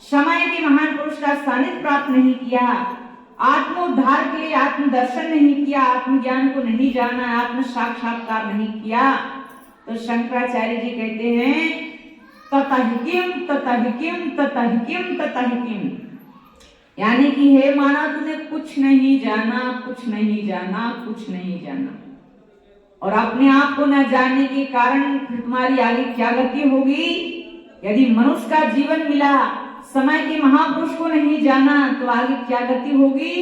समय के महान पुरुष का सानिध्य प्राप्त नहीं किया, आत्मोद्धार के लिए आत्मदर्शन नहीं किया, आत्मज्ञान को नहीं जाना, आत्म साक्षात्कार नहीं किया, तो शंकराचार्य जी कहते हैं ततहिकिम ततहिकिम ततहिकिम ततहिकिम, यानी कि हे मानव तूने कुछ नहीं जाना, कुछ नहीं जाना, कुछ नहीं जाना। और अपने आप को न जानने के कारण फिर तुम्हारी आगे क्या गति होगी? यदि मनुष्य का जीवन मिला, समय के महापुरुष को नहीं जाना, तो आगे क्या गति होगी?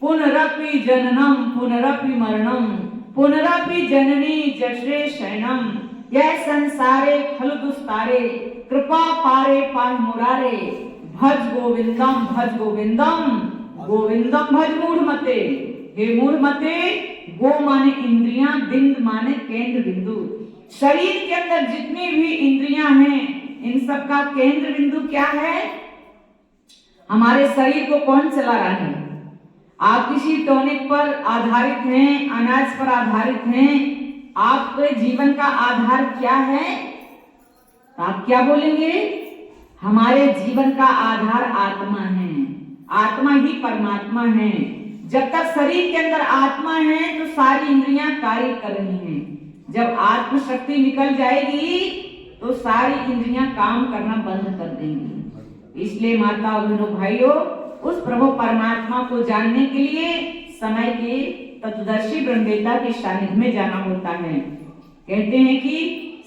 पुनरपि जननम पुनरपि मरणम पुनरपि जननी जठरे शयनम यह संसारे खलु दुस्तारे कृपा पारे पाहि मुरारे भज गोविंदम भज गोविंदम गोविंदम भज मूढ़मते। हे मूढ़मते, गो माने इंद्रियां, बिंद माने केंद्र बिंदु। शरीर के अंदर जितनी भी इंद्रियां हैं, इन सब का केंद्र बिंदु क्या है? हमारे शरीर को कौन चला रहा है? आप किसी टॉनिक पर आधारित हैं, अनाज पर आधारित हैं, आपके जीवन का आधार क्या है? आप क्या बोलेंगे? हमारे जीवन का आधार आत्मा है, आत्मा ही परमात्मा है। जब तक शरीर के अंदर आत्मा है तो सारी इंद्रियां कार्य कर रही हैं। जब आत्म शक्ति निकल जाएगी तो सारी इंद्रियां काम करना बंद कर देंगी। इसलिए माता और बहनों भाइयों, उस प्रभु परमात्मा को जानने के लिए समय के तत्वदर्शी ब्रह्मवेत्ता के सानिध्य में जाना होता है। कहते हैं कि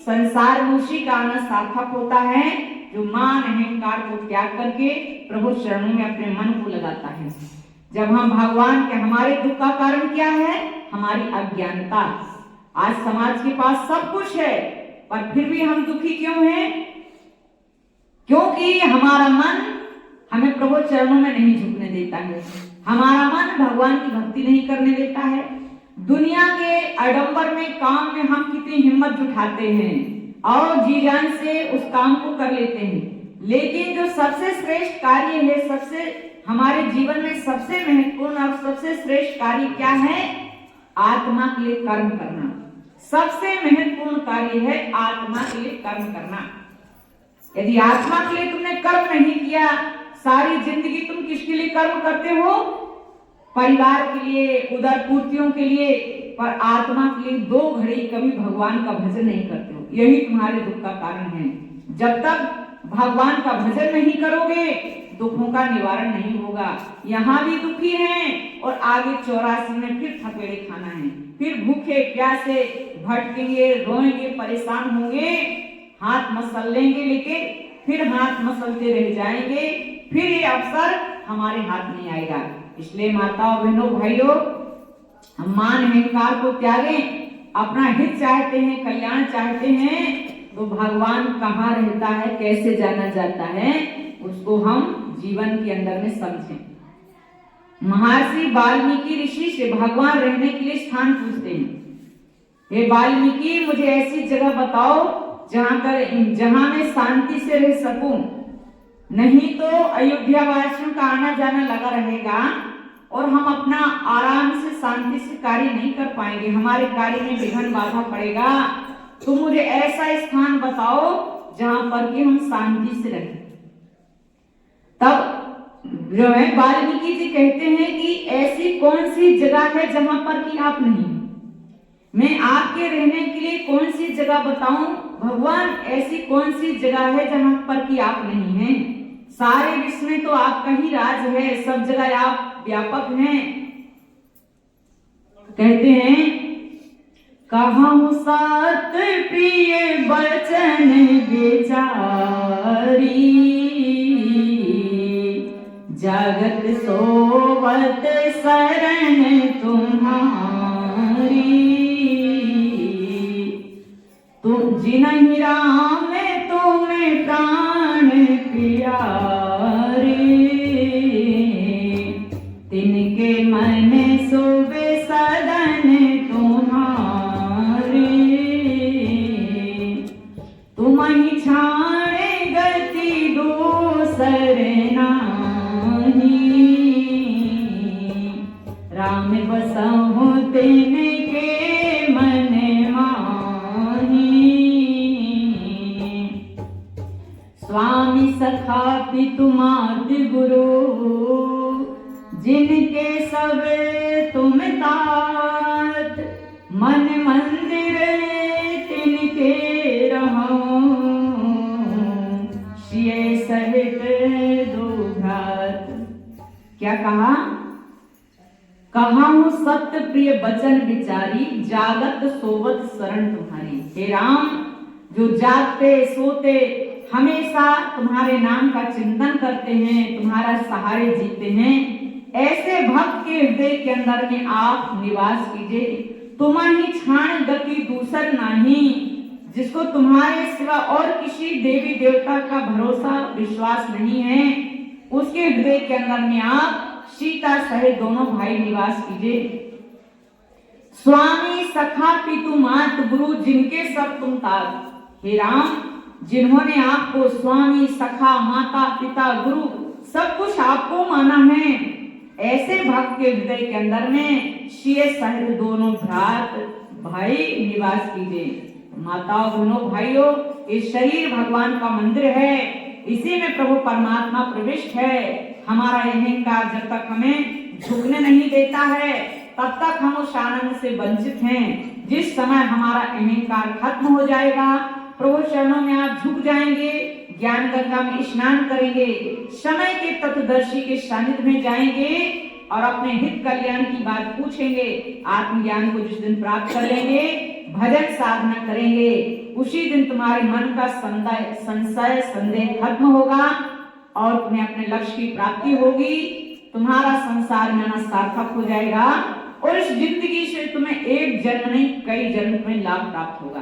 संसार में उसी का आना सार्थक होता है जो मान अहंकार को त्याग करके प्रभु चरणों में अपने मन को लगाता है। जब हम भगवान के, हमारे दुख का कारण क्या है? हमारी अज्ञानता। आज समाज के पास सब कुछ है, पर फिर भी हम दुखी क्यों हैं? क्योंकि हमारा मन हमें प्रभु चरणों में नहीं झुकने देता है, हमारा मन भगवान की भक्ति नहीं करने देता है। दुनिया के आडंबर में, काम में हम कितनी हिम्मत जुटाते हैं और जी जान से उस काम को कर लेते हैं, लेकिन जो सबसे श्रेष्ठ कार्य है, सबसे हमारे जीवन में सबसे महत्वपूर्ण और सबसे श्रेष्ठ कार्य क्या है? आत्मा के लिए कर्म करना। सबसे महत्वपूर्ण कार्य है आत्मा के लिए कर्म करना। यदि आत्मा के लिए तुमने कर्म नहीं किया, सारी जिंदगी तुम किसके लिए कर्म करते हो? परिवार के लिए, उदर पूर्तियों के लिए, पर आत्मा के लिए 2 घड़ी कभी भगवान का भजन नहीं करते हो। यही तुम्हारे दुख का कारण है। जब तक भगवान का भजन नहीं करोगे, दुखों का निवारण नहीं होगा। यहाँ भी दुखी हैं और आगे 84 में फिर थपेड़े खाना है, फिर भूखे प्यासे भटकेंगे, रोएंगे, परेशान होंगे, हाथ मसल लेंगे, लेकिन फिर हाथ मसलते रह जाएंगे, फिर ये अवसर हमारे हाथ नहीं आएगा। इसलिए माताओं, बहनों, भाइयों, हम मान अहंकार को त्यागें। अपना हित चाहते हैं, कल्याण चाहते हैं, तो भगवान कहाँ रहता है, कैसे जाना जाता है, उसको हम जीवन के अंदर में समझें। महर्षि वाल्मीकि ऋषि से भगवान रहने के लिए स्थान पूछते हैं। हे वाल्मीकि, मुझे ऐसी जगह बताओ जहां मैं शांति से रह सकूं, नहीं तो अयोध्या वासियों का आना जाना लगा रहेगा और हम अपना आराम से शांति से कार्य नहीं कर पाएंगे, हमारे कार्य में विघ्न बाधा पड़ेगा। तुम मुझे ऐसा स्थान बताओ जहां पर कि हम शांति से रहें। तब जो है वाल्मीकि जी कहते हैं कि ऐसी कौन सी जगह है जहां पर कि आप नहीं, मैं आपके रहने के लिए कौन सी जगह बताऊं भगवान, ऐसी कौन सी जगह है जहां पर कि आप नहीं हैं। सारे विश्व में तो आपका ही राज है, सब जगह आप व्यापक हैं। कहते हैं कहूं सत प्रिय बचन बेचारी, जगत सोवत शरण तुम्हारी, तुम जिनहि राम तुम्हें प्राण प्यारे, तिनके मन सुबे सदन तुम्हारे, तुम्हि छाड़े गति दूसर नाही, राम बसहु तिनके मन माही, स्वामी सखा पितु मात गुरु, जिनके सब तुम तात, मन मंदिर तिनके रहो, सिय सहित दो भ्रात। क्या कहा? कहूं सत्य प्रिय बचन विचारी, जागत सोवत शरण तुम्हारी। हे राम, जो जागते सोते हमेशा तुम्हारे नाम का चिंतन करते हैं, तुम्हारा सहारे जीते हैं, ऐसे भक्त के हृदय के अंदर में आप निवास कीजिए। तुम्हारी छाण गति दूसर नहीं, जिसको तुम्हारे सिवा और किसी देवी देवता का भरोसा विश्वास नहीं है, उसके हृदय के अंदर में आप सीता सहित दोनों भाई निवास कीजिए। स्वामी सखा पितु मात गुरु, जिनके सब तुम तात। हे राम, जिन्होंने आपको स्वामी सखा माता पिता गुरु सब कुछ आपको माना है, ऐसे भक्त के हृदय के अंदर में सिय सहित दोनों भ्रात भाई निवास कीजिए। माताओं बहनों भाइयों, ये शरीर भगवान का मंदिर है, इसी में प्रभु परमात्मा प्रविष्ट है। हमारा अहंकार जब तक हमें झुकने नहीं देता है, तब तक हम उस आनंद से वंचित हैं। जिस समय हमारा अहंकार खत्म हो जाएगा, प्रभु चरणों में आप झुक जाएंगे, ज्ञान गंगा में स्नान करेंगे, समय के तत्वदर्शी के सानिध्य में जाएंगे और अपने हित कल्याण की बात पूछेंगे। आत्मज्ञान को जिस दिन प्राप्त कर लेंगे, भजन साधना करेंगे, उसी दिन तुम्हारे मन का संशय संदेह खत्म होगा और तुम्हें अपने लक्ष्य की प्राप्ति होगी। तुम्हारा संसार में आना सार्थक हो जाएगा और इस जिंदगी से तुम्हें एक जन्म नहीं कई जन्म में लाभ प्राप्त होगा।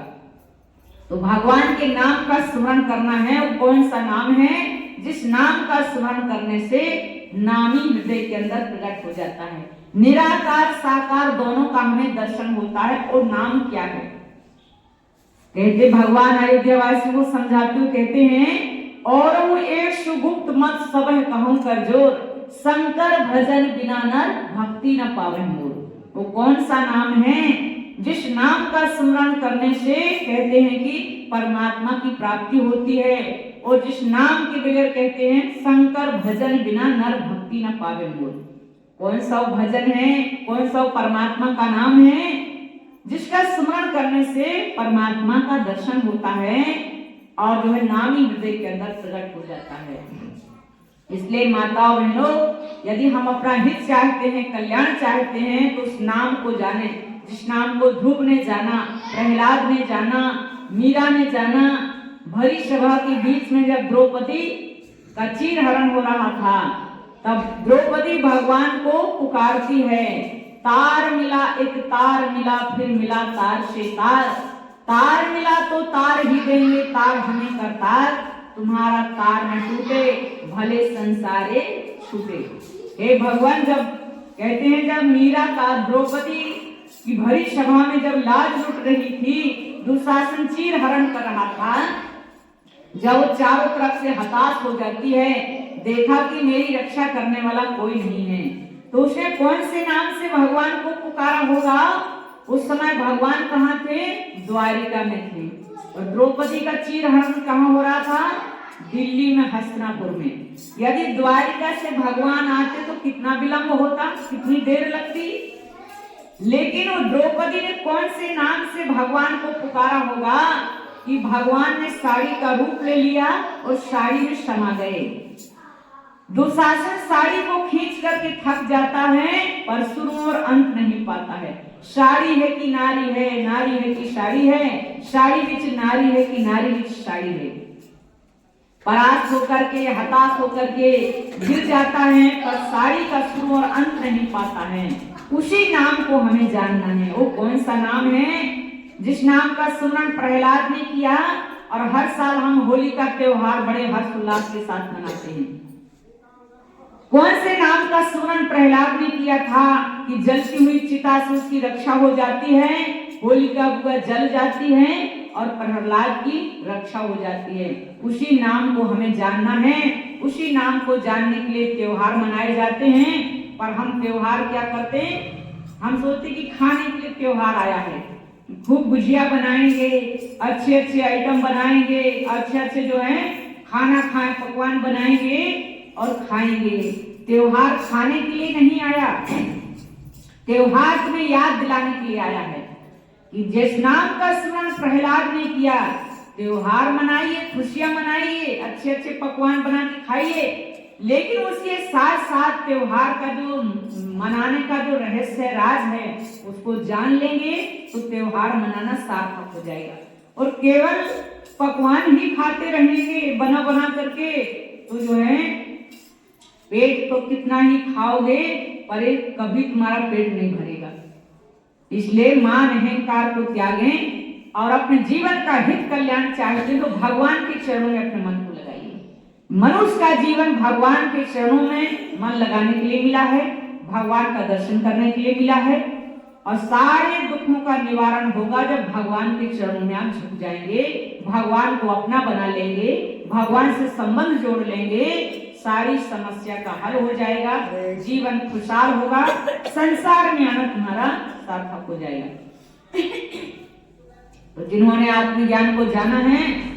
तो भगवान के नाम का स्मरण करना है। वो कौन सा नाम है? जिस नाम का स्मरण करने से नामी हृदय के अंदर प्रकट हो जाता है। निराकार साकार दोनों का हमें दर्शन होता है। और नाम क्या है? कहते भगवान अयोध्यावासी को समझाते हुए कहते हैं, और एक सुगुप्त मत सब कहूं कर जोर, शंकर भजन बिना नर भक्ति न पावे मोर। वो कौन सा नाम है? जिस नाम का स्मरण करने से कहते हैं कि परमात्मा की प्राप्ति होती है। और जिस नाम के बगैर कहते हैं शंकर भजन बिना नर भक्ति न पावे मोर। कौन सा भजन है? कौन सा परमात्मा का नाम है जिसका स्मरण करने से परमात्मा का दर्शन होता है और जो है नाम ही हृदय के अंदर प्रकट हो जाता है। इसलिए माताओं बहनों, यदि हम अपना हित चाहते हैं, कल्याण चाहते हैं, तो उस नाम को जाने। जिस नाम को ध्रुव ने जाना, प्रहलाद ने जाना, मीरा ने जाना। भरी सभा के बीच में जब द्रौपदी का चीर हरण हो रहा था, तब द्रौपदी भगवान को पुकारती है, तार मिला एक तार मिला, फिर मिला तार से तार। तार मिला तो तार ही देंगे, तार हमें कर तार, तुम्हारा तार न टूटे, भले संसारे छूटे। हे भगवान, जब कहते हैं जब मीरा का द्रौपदी की भरी सभा में जब लाज लुट रही थी, दुशासन चीर हरण कर रहा था, जब चारों तरफ से हताश हो जाती है, देखा कि मेरी रक्षा करने वाला कोई नहीं है, तो उसने कौन से नाम से भगवान को पुकारा होगा? उस समय भगवान कहाँ थे? द्वारिका में थे। और द्रौपदी का चीरहरण कहाँ हो रहा था? दिल्ली में, हस्तिनापुर में। यदि द्वारिका से भगवान आते तो कितना विलंब होता, कितनी देर लगती। लेकिन वो द्रौपदी ने कौन से नाम से भगवान को पुकारा होगा कि भगवान ने साड़ी का रूप ले लिया और साड़ी में समा गए। दुशासन साड़ी को खींच करके थक जाता है पर शुरू और अंत नहीं पाता है। साड़ी है कि नारी है, नारी है कि साड़ी है, साड़ी विच नारी है कि नारी विच साड़ी है। परास्त होकर के, हताश होकर के गिर जाता है पर साड़ी का शुरू और अंत नहीं पाता है। उसी नाम को हमें जानना है। वो कौन सा नाम है? जिस नाम का सुमरन प्रहलाद ने किया और हर साल हम होली का त्योहार बड़े हर्षोल्लास के साथ मनाते हैं। कौन से नाम का सुमरन प्रहलाद ने किया था कि जलती हुई चिता से उसकी रक्षा हो जाती है, होलिका बुआ जल जाती है और प्रहलाद की रक्षा हो जाती है। उसी नाम को हमें जानना है। उसी नाम को जानने के लिए त्योहार मनाए जाते हैं। पर हम त्योहार क्या करते हैं? हम सोचते कि खाने के लिए त्योहार आया है, खूब गुजिया बनाएंगे, अच्छे अच्छे आइटम बनाएंगे, अच्छे अच्छे जो है खाना खाए, पकवान बनाएंगे और खाएंगे। त्योहार खाने के लिए नहीं आया, त्योहार तुम्हें याद दिलाने के लिए आया है कि जिस नाम का स्मरण प्रहलाद ने किया, त्योहार मनाइए, खुशियां मनाइए, अच्छे अच्छे पकवान बना के खाइए। लेकिन उसके साथ साथ त्योहार का जो मनाने का जो रहस्य राज है उसको जान लेंगे तो त्योहार मनाना सार्थक हो जाएगा। और केवल पकवान ही खाते रहेंगे बना बना करके तो जो है पेट तो कितना ही खाओगे पर कभी तुम्हारा पेट नहीं भरेगा। इसलिए मान अहंकार को त्यागें और अपने जीवन का हित कल्याण चाहते तो भगवान के चरणों में अपने मन को लगाइए। मनुष्य का जीवन भगवान के चरणों में मन लगाने के लिए मिला है, भगवान का दर्शन करने के लिए मिला है और सारे दुखों का निवारण होगा जब भगवान के चरणों में आप झुक जाएंगे, भगवान को अपना बना लेंगे, भगवान से संबंध जोड़ लेंगे, सारी समस्या का हल हो जाएगा, जीवन खुशहाल होगा, संसार में आना तुम्हारा सार्थक हो जाएगा। तो जिन्होंने आत्मज्ञान को जाना है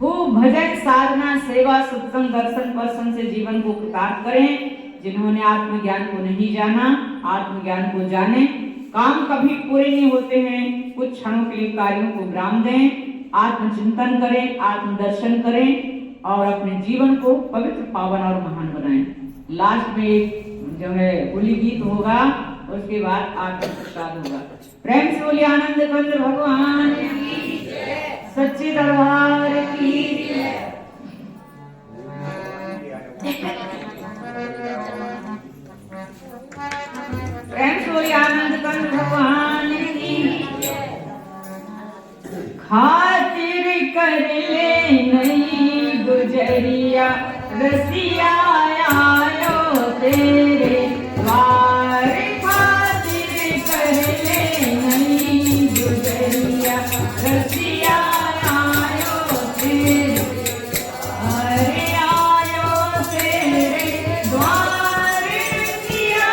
वो भजन साधना सेवा सत्संग दर्शन पर्शन से जीवन को कृतार्थ करें। जिन्होंने आत्मज्ञान को नहीं जाना, आत्मज्ञान को जाने। काम कभी पूरे नहीं होते हैं, कुछ क्षणों के लिए कार्यों को विराम दें, आत्मचिंतन करें, आत्मदर्शन करें और अपने जीवन को पवित्र पावन और महान बनाएं। लास्ट में जो है होली गीत होगा, उसके बाद आत्म प्रसाद होगा। प्रेम से बोलिए आनंद कंद भगवान की जय, सच्चे दरबार की जय। प्रेम से बोलिए आनंद कंद भगवान की जय। खातिर कर ले नहीं गुजरिया रसिया आयो तेरे द्वार, खातिर कर ले नहीं गुजरिया रसिया आयो तेरे, अरे आयो तेरे द्वार, रसिया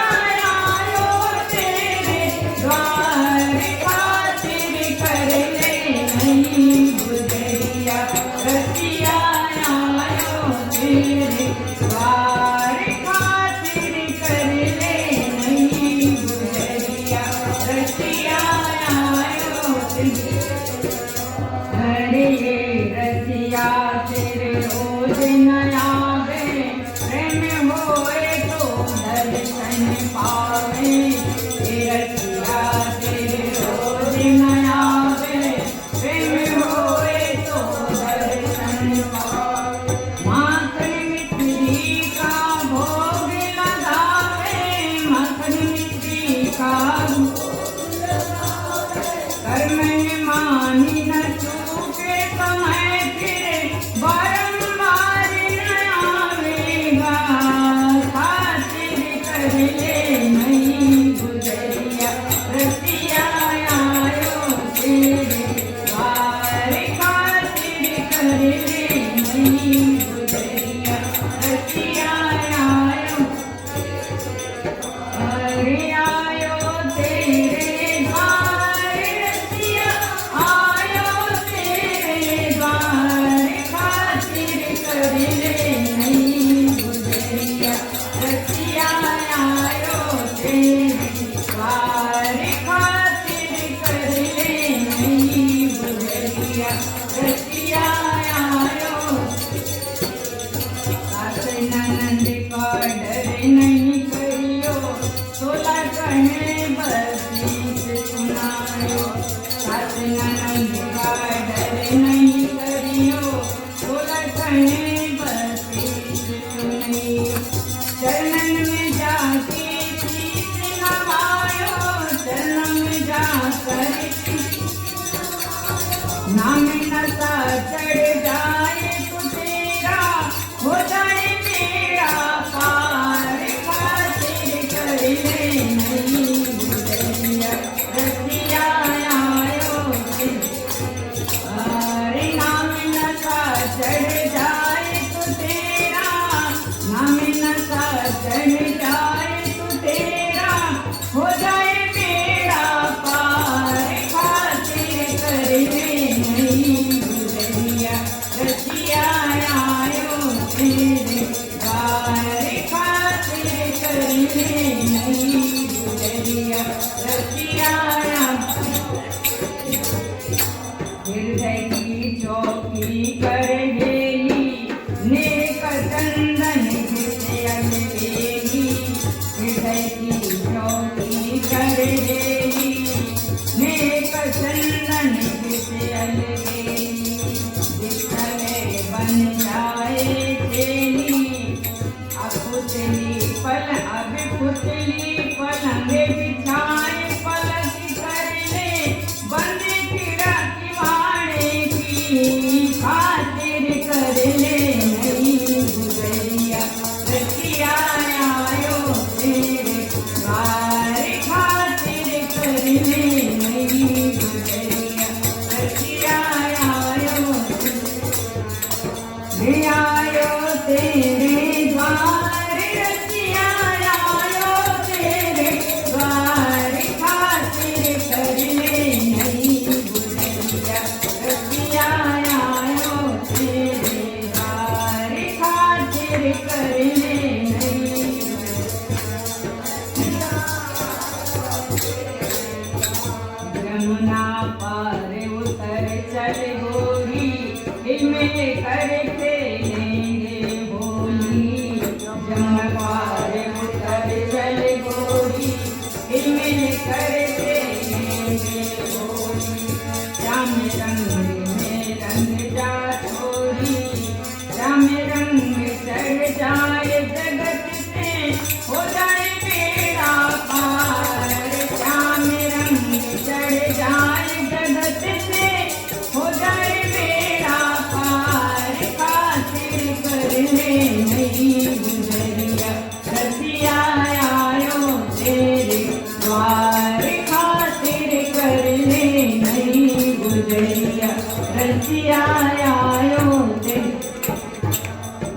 आयो तेरे द्वार, खातिर कर ले नहीं गुजरिया रसिया आयो तेरे द्वार, खातिर कर ले नहीं गुजरिया रसिया आयो तेरे। हरे रसिया तेरे रोज नया वे, प्रेम होए तो दर्शन पावे। रसिया तेरे रोज नया वे, प्रेम होए तो दर्शन पावे। माखन मिश्री का भोग लगावे, माखन मिश्री का कर्म मानी न चूके समय फिर बारंबार न आवेगा। खातिर कर ले नहीं गुजरिया रसिया आयो तेरे द्वार, खातिर कर ले नहीं गुजरिया रसिया आयो, अरे आयो तेरे द्वार, कहीं बसी सुनी। चरणन में जाके शीश नवायो, चरणन में जाकर नाम नशा चढ़ जाए तो तेरा हो जाए मेरा पार। खातिर कर ले नहीं गुजरिया रसिया आयो रे। अरे नाम नशा चढ़ जाए तो तेरा, नाम नशा चढ़ जाए तो तेरा हो जाए मेरा पार। खातिर कर ले नहीं गुजरिया रसिया आयो तेरे द्वार। खातिर कर ले नहीं गुजरिया रसिया। हृदय की चौकी कर गेली, नेक चंदन से अलबेली। हृदय की चौकी कर गेली, नेक चंदन से अलबेली। बिस्तरे बन जाए तेली, अब पुतली पलंग बिछाए। पलक कर ले बंद खिड़की वाणे की, खातिर कर ले नहीं गुजरिया रसिया आयो तेरे द्वार। खातिर कर ले नहीं गुजरिया रसिया आयो तेरे द्वार। रसिया आयो तेरे द्वार। खातिर कर ले नहीं गुजरिया रसिया आयो तेरे द्वार। खातिर कर ले नहीं। यमुना पार उतर चल गोरी, में कर खेलेंगे होली। यमुना पार उतर चल गोरी, में कर खेलेंगे होली। श्याम रंग में रंग जा छोरी, श्याम रंग चढ़ जाए जगत से हो जाए मेरा पार। श्याम रंग चढ़ जाए जगत से हो जाए मेरा पार। खातिर कर ले नहीं गुजरिया रसिया आयो तेरे द्वार। खातिर कर ले नहीं गुजरिया रसिया आयो तेरे।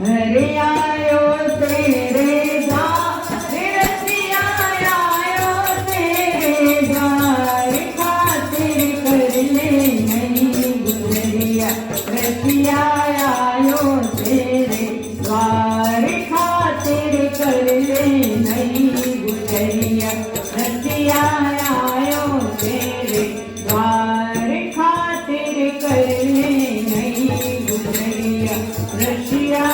हरे आयो तेरे द्वार, रसिया आयो तेरे द्वार। खातिर कर ले नहीं गुजरिया रसिया आयो तेरे द्वार। खातिर कर ले नहीं गुजरिया रसिया आयो तेरे द्वार। खातिर कर ले नहीं गुजरिया रसिया।